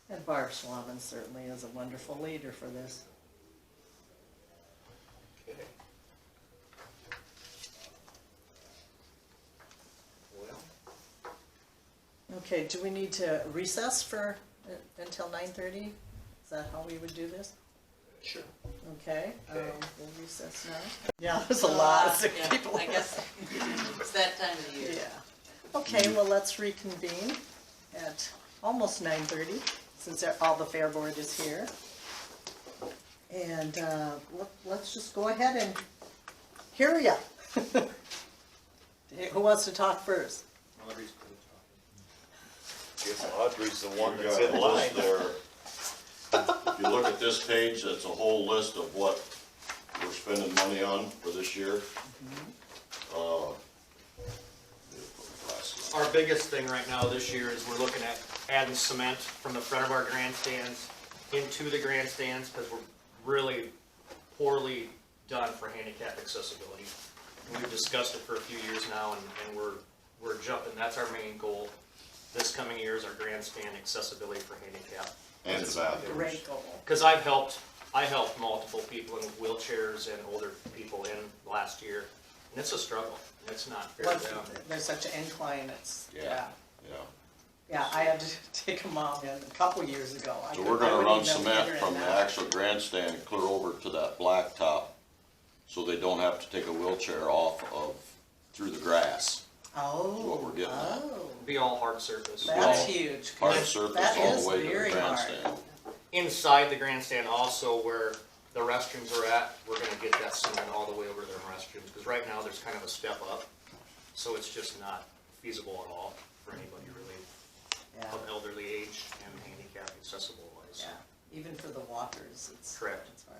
And Barb Schwaman certainly is a wonderful leader for this. Okay. Well, Okay, do we need to recess for until 9:30? Is that how we would do this? sure. Okay, Okay. we'll recess now. Yeah, there's a lot of sick Yeah, people. I guess it's that time of the year. Yeah. Okay, well, let's reconvene at almost 9:30, since all the Fair Board is here. And let's just go ahead and hear ya. Who wants to talk first? Guess Audrey's the one We that's got in a line. list there. If you look at this page, that's a whole list of what we're spending money on for this year. Our biggest thing right now this year is we're looking at adding cement from the front of our grandstands into the grandstands because we're really poorly done for handicap accessibility. And we've discussed it for a few years now and we're jumping. That's our main goal. This coming year is our grandstand accessibility for handicap. And the bathrooms. Great goal. Because I helped multiple people in wheelchairs and older people in last year. And it's a struggle. It's not fair to them. There's such an incline, Yeah. Yeah, I had to take a mom in a couple years ago. So we're gonna run cement from the actual grandstand clear over to that blacktop, so they don't have to take a wheelchair off of, through the grass. Oh. what we're getting at. Oh, Be all hard surface. that's Well, huge. Hard That surface all is the way to the very hard. grandstand. Inside the grandstand also where the restrooms are at, we're gonna get that cement all the way over to the restrooms, because right now there's kind of a step up. So it's just not feasible at all for anybody really Yeah, of elderly age and handicap accessible wise. yeah, even for the walkers, it's. Correct. It's hard.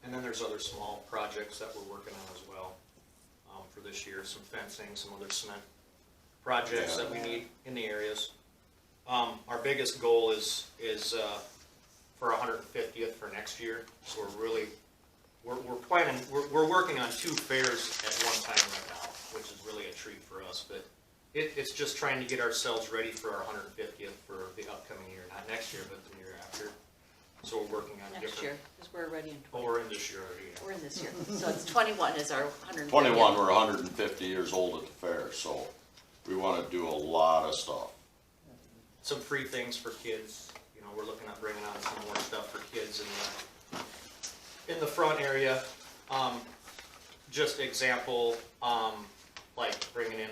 And then there's other small projects that we're working on as well, for this year, some fencing, some other cement projects that we need in the areas. Our biggest goal is for 150th for next year, so we're planning, we're working on 2 fairs at one time right now, which is really a treat for us, but it's just trying to get ourselves ready for our 150th for the upcoming year, not next year, but the year after. So we're working on Next year, different. because we're already in Oh, 20. we're in this year already. Yeah. We're in this year. So it's 21 is our 150th. 21, we're 150 years old at the fair, so we wanna do a lot of stuff. Some free things for kids, you know, we're looking at bringing on some more stuff for kids in the front area. Just example, like bringing in,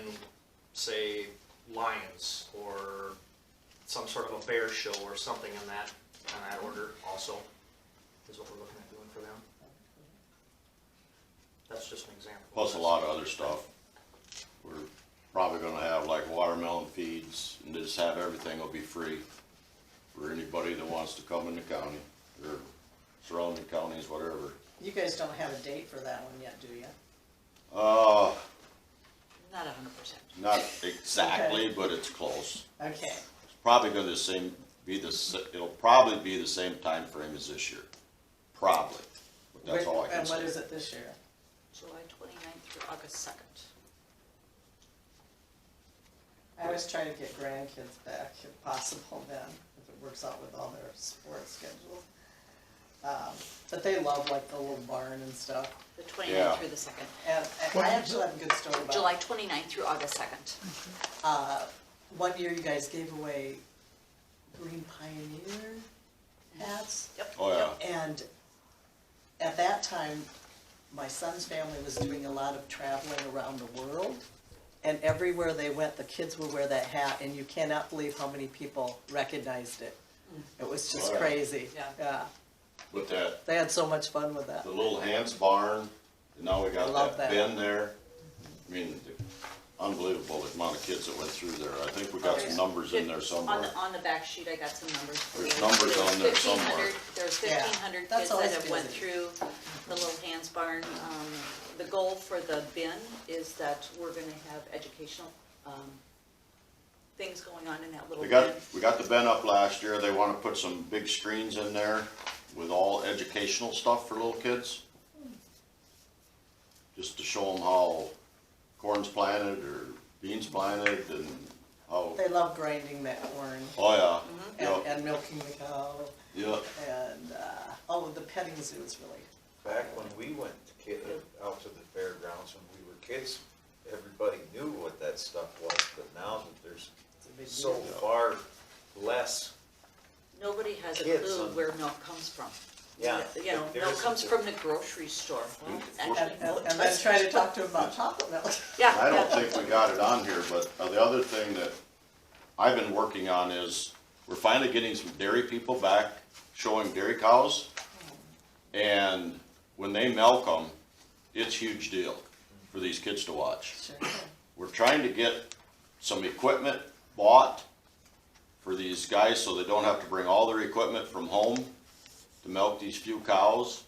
say, lions or some sort of a bear show or something in that order also is what we're looking at doing for them. That's just an example. Plus a lot of other stuff. We're probably gonna have like watermelon feeds and just have everything will be free for anybody that wants to come in the county or surrounding counties, whatever. You guys don't have a date for that one yet, do you? Not 100%. Not exactly, but it's close. Okay, It's probably gonna it'll probably be the same time frame as this year. Probably, but that's all I can and what say. is it this year? July 29th through August 2nd. I always try to get grandkids back if possible then, if it works out with all their sports schedules. But they love like the little barn and stuff. The 29th Yeah. through the 2nd. And I actually have a good story about it. July 29th through August 2nd. One year you guys gave away Green Pioneer hats. Yep. Oh, yeah. And at that time, my son's family was doing a lot of traveling around the world. And everywhere they went, the kids would wear that hat, and you cannot believe how many people recognized it. It was just Oh, yeah. crazy. Yeah. With that, They had so much fun with that. the little Hans barn, and now we I got love that that. bin there. I mean, unbelievable the amount of kids that went through there. I think we got some numbers in there somewhere. On the back sheet, I got some numbers for you. There's numbers on there 1,500 somewhere. There's Yeah, 1,500 that's kids that always have went busy. through the little Hands Barn. The goal for the bin is that we're gonna have educational, things going on in that little We bin. got the bin up last year. They wanna put some big screens in there with all educational stuff for little kids. Just to show them how corn's planted or beans planted and how, They love grinding that corn oh yeah, and, yeah, and milking the cow. yeah. And, the petting zoo is really, Back when we went out to the fairgrounds when we were kids, everybody knew what that stuff was, but now that there's it's a big so deal. far less, Nobody has a Kids clue on- where milk comes from. yeah. You know, there's milk comes some- from the grocery store. Well, And, actually, milk and then does. try to talk to them about chocolate milk. Yeah, I don't yeah. think we got it on here, but the other thing that I've been working on is, we're finally getting some dairy people back showing dairy cows. And when they milk them, it's a huge deal for these kids to watch. Sure. We're trying to get some equipment bought for these guys so they don't have to bring all their equipment from home to milk these few cows.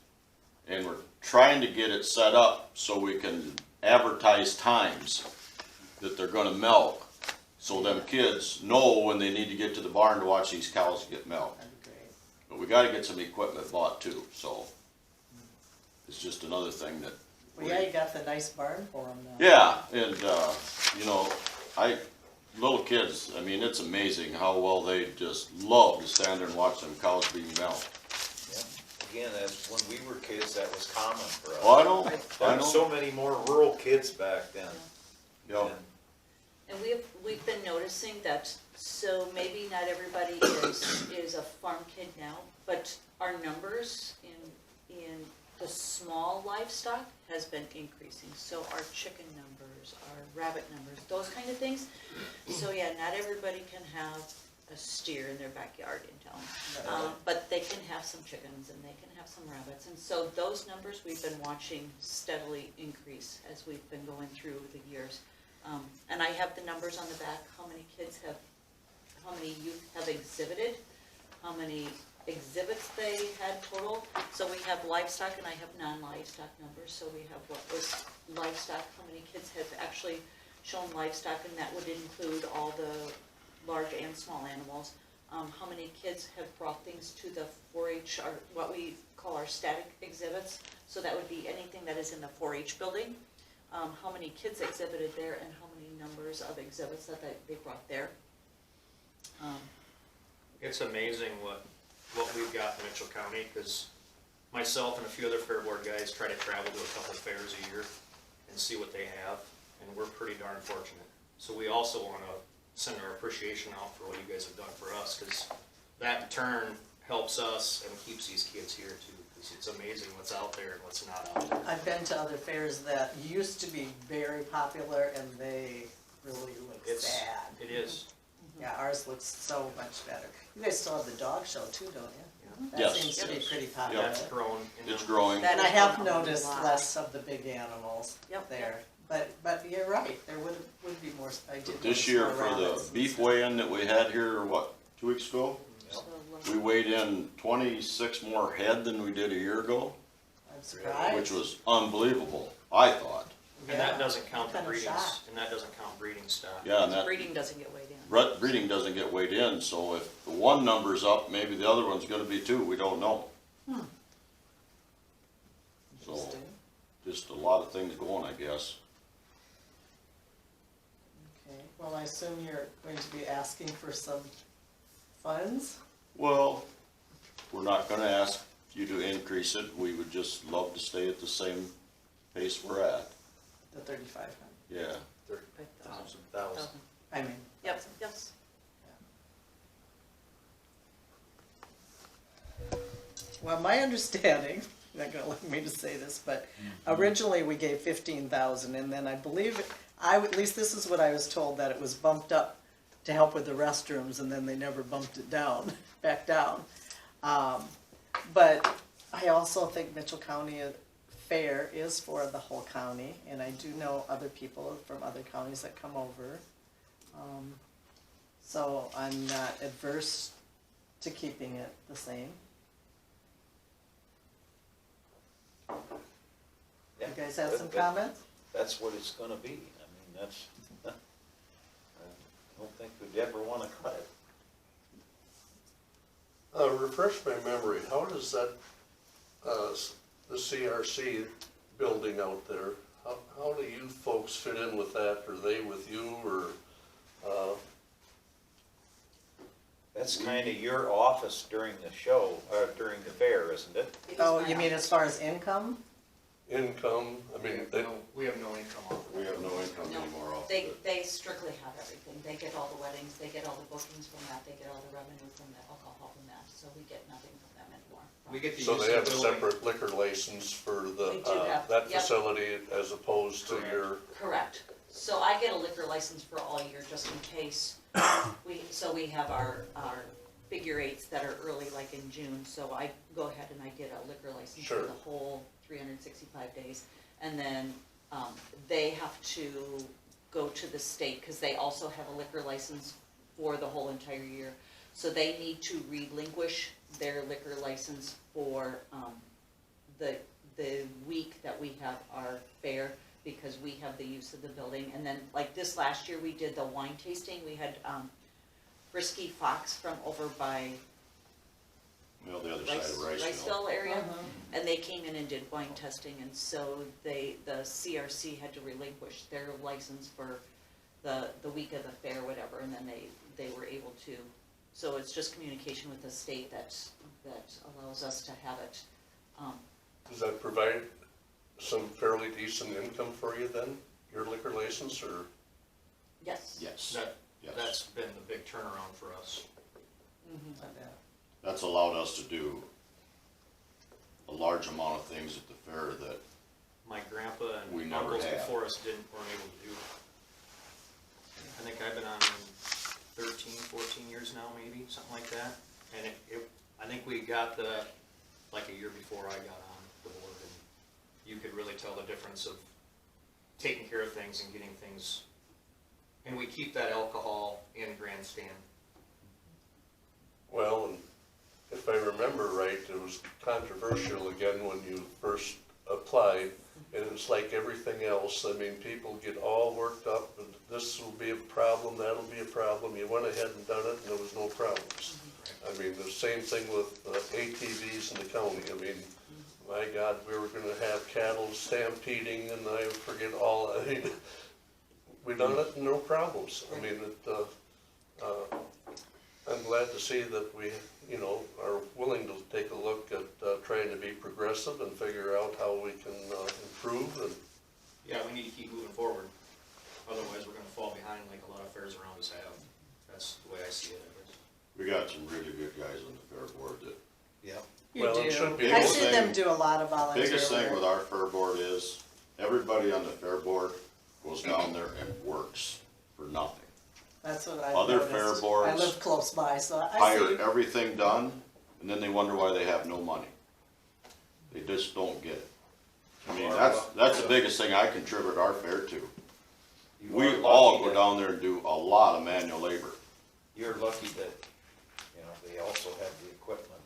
And we're trying to get it set up so we can advertise times that they're gonna milk. So them kids know when they need to get to the barn to watch these cows get milked. That'd be great. But we gotta get some equipment bought too, so. It's just another thing that. Well, yeah, you got the nice barn for them now. Yeah, and, you know, little kids, I mean, it's amazing how well they just love to stand there and watch them cows being milked. Yeah. Again, as when we were kids, that was common for us. Oh, I know, There I were know, so many more rural kids back then. yeah, And And we've been noticing that, so maybe not everybody is a farm kid now, but our numbers in the small livestock has been increasing. So our chicken numbers, our rabbit numbers, those kind of things. So yeah, not everybody can have a steer in their backyard in town. But they can have some chickens and they can have some rabbits. And so those numbers we've been watching steadily increase as we've been going through the years. And I have the numbers on the back, how many youth have exhibited, how many exhibits they had total. So we have livestock and I have non-livestock numbers. So we have what was livestock, how many kids have actually shown livestock, and that would include all the large and small animals. How many kids have brought things to the 4-H, or what we call our static exhibits. So that would be anything that is in the 4-H building. How many kids exhibited there and how many numbers of exhibits that they brought there. It's amazing what we've got in Mitchell County, because myself and a few other fair board guys try to travel to a couple fairs a year and see what they have, and we're pretty darn fortunate. So we also want to send our appreciation out for what you guys have done for us, because that in turn helps us and keeps these kids here too, because it's amazing what's out there and what's not out there. I've been to other fairs that used to be very popular and they really look sad. It is. Yeah, ours looks so much better. You guys still have the dog show too, don't you? That Yes. seems to be Yes. pretty Yep. popular. That's grown. it's growing. That And I is have going on a noticed lot. less of the big animals Yep. there. But you're right, there would be more, I did This notice year more for rabbits the and beef stuff. weigh-in that we had here, what, 2 weeks ago? So, We weighed in 26 more head than we did a year ago, I'm surprised. which was unbelievable, I thought. And that doesn't count the Kinda breeding, shocked. and that doesn't count breeding stock. Yeah, and that breeding doesn't get weighed in. breeding doesn't get weighed in, so if the one number's up, maybe the other one's gonna be too, we don't know. So, Interesting. just a lot of things going, I guess. Okay. Well, I assume you're going to be asking for some funds? Well, we're not gonna ask you to increase it, we would just love to stay at the same pace we're at, The 3,500, yeah. Thousand. I mean. Yep, yes. Well, my understanding, you're not gonna let me to say this, but originally we gave 15,000, and then I believe, at least this is what I was told, that it was bumped up to help with the restrooms, and then they never bumped it down, back down. But I also think Mitchell County Fair is for the whole county, and I do know other people from other counties that come over. So I'm not adverse to keeping it the same. Yeah, You guys have some that- comments? That's what it's gonna be. I mean, that's, I don't think we'd ever wanna cut it. Refresh my memory, how does that, the CRC building out there, how do you folks fit in with that? Are they with you, or, That's kinda your office during the show, during the fair, isn't it? It is Oh, my you mean office. as far as income? income? I mean, they, We have no income off of it. We have no income No, anymore off of They, it. they strictly have everything. They get all the weddings, they get all the bookings from that, they get all the revenue from the alcohol from that, so we get nothing from them anymore. We get the use so of they have a the building. separate liquor license for We the, do have- that yep. facility as opposed to Correct. your, Correct. So I get a liquor license for all year, just in case. So we have our figure eights that are early, like in June, so I go ahead and I get a liquor license for Sure. the whole 365 days. And then, they have to go to the state, cause they also have a liquor license for the whole entire year. So they need to relinquish their liquor license for, the week that we have our fair, because we have the use of the building. And then, like this last year, we did the wine tasting, we had, Frisky Fox from over by Well, the other side of Riceville. Riceville area, Uh-huh. and they came in and did wine testing, and so the CRC had to relinquish their license for the week of the fair, whatever, and then they were able to. So it's just communication with the state that allows us to have it. does that provide some fairly decent income for you then, your liquor license, or? Yes. Yes, yes. That's been the big turnaround for us. I bet. That's allowed us to do a large amount of things at the fair that, My grandpa We and never uncles have. before us weren't able to do. I think I've been on 13, 14 years now, maybe, something like that. And I think we got like a year before I got on the board, and you could really tell the difference of taking care of things and getting things. And we keep that alcohol in grandstand. Well, and if I remember right, it was controversial again when you first applied, and it's like everything else. I mean, people get all worked up, and this will be a problem, that'll be a problem. You went ahead and done it, and there was no problems. I mean, the same thing with ATVs in the county. I mean, my God, we were gonna have cattle stampeding, and I forget all, I mean, we done it, and no problems. I mean, I'm glad to see that we, are willing to take a look at trying to be progressive and figure out how we can improve. And Yeah, we need to keep moving forward. Otherwise, we're gonna fall behind like a lot of fairs around us have. That's the way I see it. we got some really good guys on the fair board that, Yeah. You Well, it do. should be I the see same. them do a lot of volunteer work. biggest thing with our fair board is, everybody on the fair board goes down there and works for nothing. That's what I've Other noticed. fair boards I live close by, so I Hire see. everything done, and then they wonder why they have no money. They just don't get it. I mean, that's the biggest thing I contribute our fair to. You We are all lucky go that- down there and do a lot of manual labor. You're lucky that, they also have the equipment.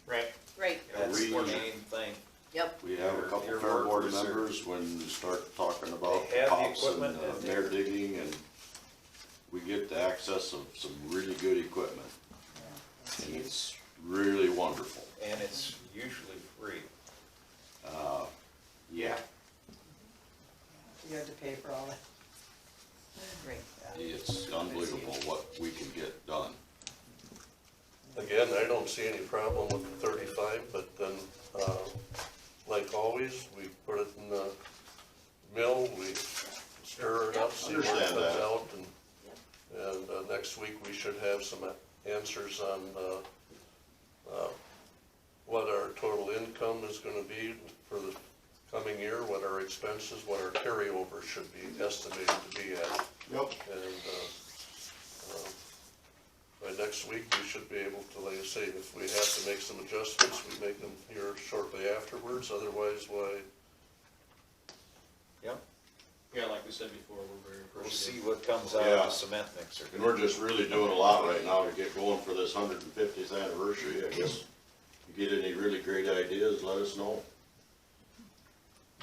Right. Right, That's the We- main thing. yep. We have a couple Your fair board workers are- members, when you start talking about They have the pops and equipment and mare they're- digging, and we get the access of some really good equipment. And it's really wonderful. And it's usually free. Yeah, You have to pay for all that. Great. it's, time, but then, like always, we put it in the mill, we stir it up, see what Understand comes that. out, and next week we should have some answers on, what our total income is gonna be for the coming year, what our expenses, what our carryover should be estimated to be at. Yep. And, by next week, we should be able to, like I say, if we have to make some adjustments, we make them here shortly afterwards, otherwise, why, Yep, Yeah, like we said before, we're very we'll see appreciative. what comes out Yeah. of the cement mixer. And we're just really doing a lot right now to get going for this 150th anniversary, I guess. If you get any really great ideas, let us know.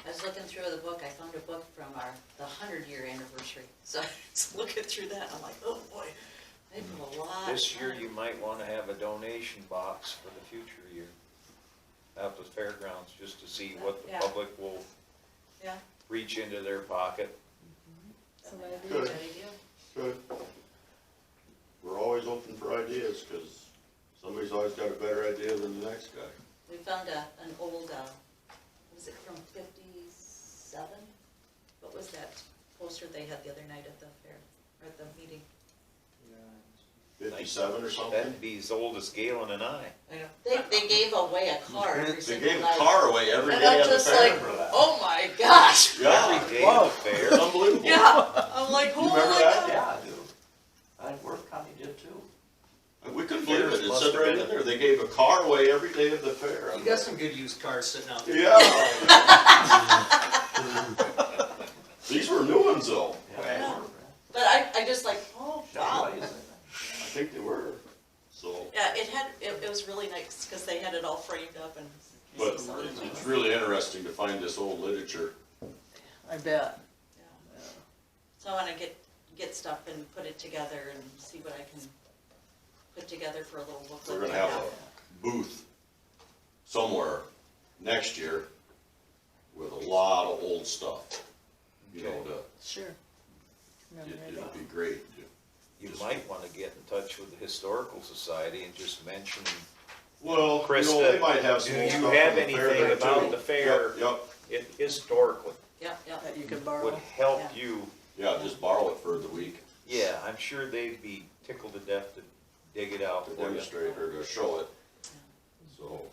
I was looking through the book, I found a book from the 100-year anniversrsary. So I was looking through that, I'm like, oh boy, they put a lot. This year, of you might wanna have a donation box for the future year at the fairgrounds, just to see what the Yeah. public will Yeah. reach into their pocket. That might be a Good. good idea. Good. We're always open for ideas, because somebody's always got a better idea than the next guy. We found an old, was it from 57? What was that poster they had the other night at the fair, or at the meeting? 57 or something? That'd be as old as Galen and I. They gave away a car every They single gave a night. car away every And day I'm at the just fair like, for that. oh my gosh, Yeah, Every day at the fair. it's unbelievable. yeah, I'm like, You oh my remember that? god. Yeah, I do. I Worth County did too. We couldn't believe it, it Must said have right been- in there, they gave a car away every day of the fair. You got some good used cars sitting out there. Yeah. These were new ones though, Yeah. But I just like, oh wow. I think they were, so. Yeah, it was really nice, because they had it all framed up and. But see some of them. it's really interesting to find this old literature. I bet. Yeah. So I wanna get stuff and put it together and see what I can put together for a little booklet. We're gonna have a booth somewhere next year with a lot of old stuff. You know, Sure. it'll be great. You might wanna get in touch with the Historical Society and just mention, Well, you Krista, know, they might have do some old you stuff from have the fair anything there, about too. the fair? Yep, it historically Yeah, yeah. That you can borrow. would help Yeah. you. yeah, just borrow it for the week Yeah, I'm sure they'd be tickled to death to dig it out to for you. demonstrate or to show it, so.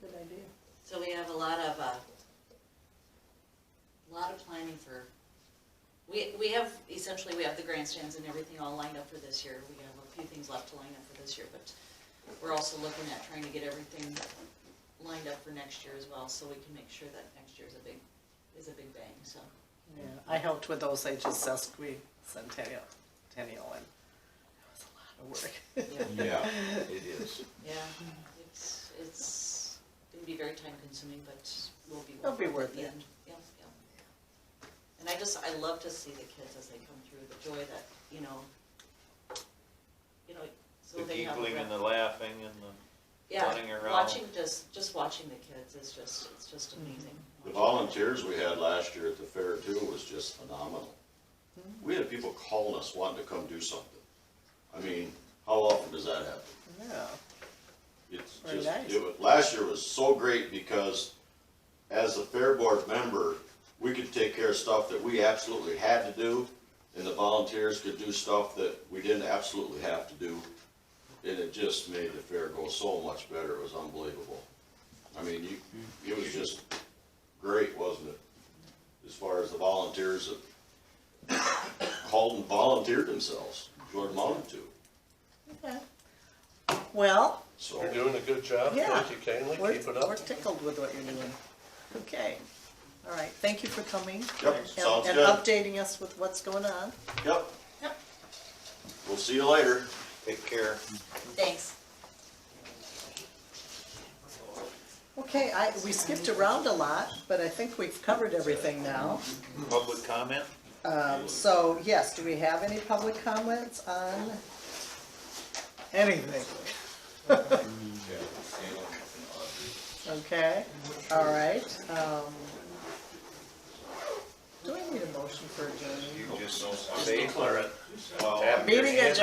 Good idea. So we have a lot of planning for, we have, essentially, we have the grandstands and everything all lined up for this year. We have a few things left to line up for this year, but we're also looking at trying to get everything lined up for next year as well, so we can make sure that next year is a big bang, so. Yeah, I helped with Osage's sesquicentennial, and it was a lot of work. Yeah. It is. Yeah, it's gonna be very time consuming, but will be It'll be worth worth it at the it. end. Yeah, yeah. And I love to see the kids as they come through, the joy that, so The they have a giggling and the rep- laughing and the, yeah, running around. watching, just watching the kids is it's just amazing. The volunteers we had last year at the fair too was just phenomenal. We had people calling us wanting to come do something. I mean, how often does that happen? Yeah. It's Very just, nice. last year was so great because as a fair board member, we could take care of stuff that we absolutely had to do, and the volunteers could do stuff that we didn't absolutely have to do. And it just made the fair go so much better, it was unbelievable. I mean, it was just great, wasn't it? As far as the volunteers that called and volunteered themselves, Jordan wanted to, Okay. Well, so. you're doing a good job, Yeah. thank you kindly, we're keep it up. tickled with what you're doing. Okay. All right, thank you for coming. Yep, and- sounds And good. updating us with what's going on. Yep. Yep. We'll see you later. take care. Thanks. Okay, we skipped around a lot, but I think we've covered everything now. Public comment? So, yes, do we have any public comments on anything? Okay, all right. Do I need a motion for adjournment? You just say, Declare it. tap your Meeting hand adjourned.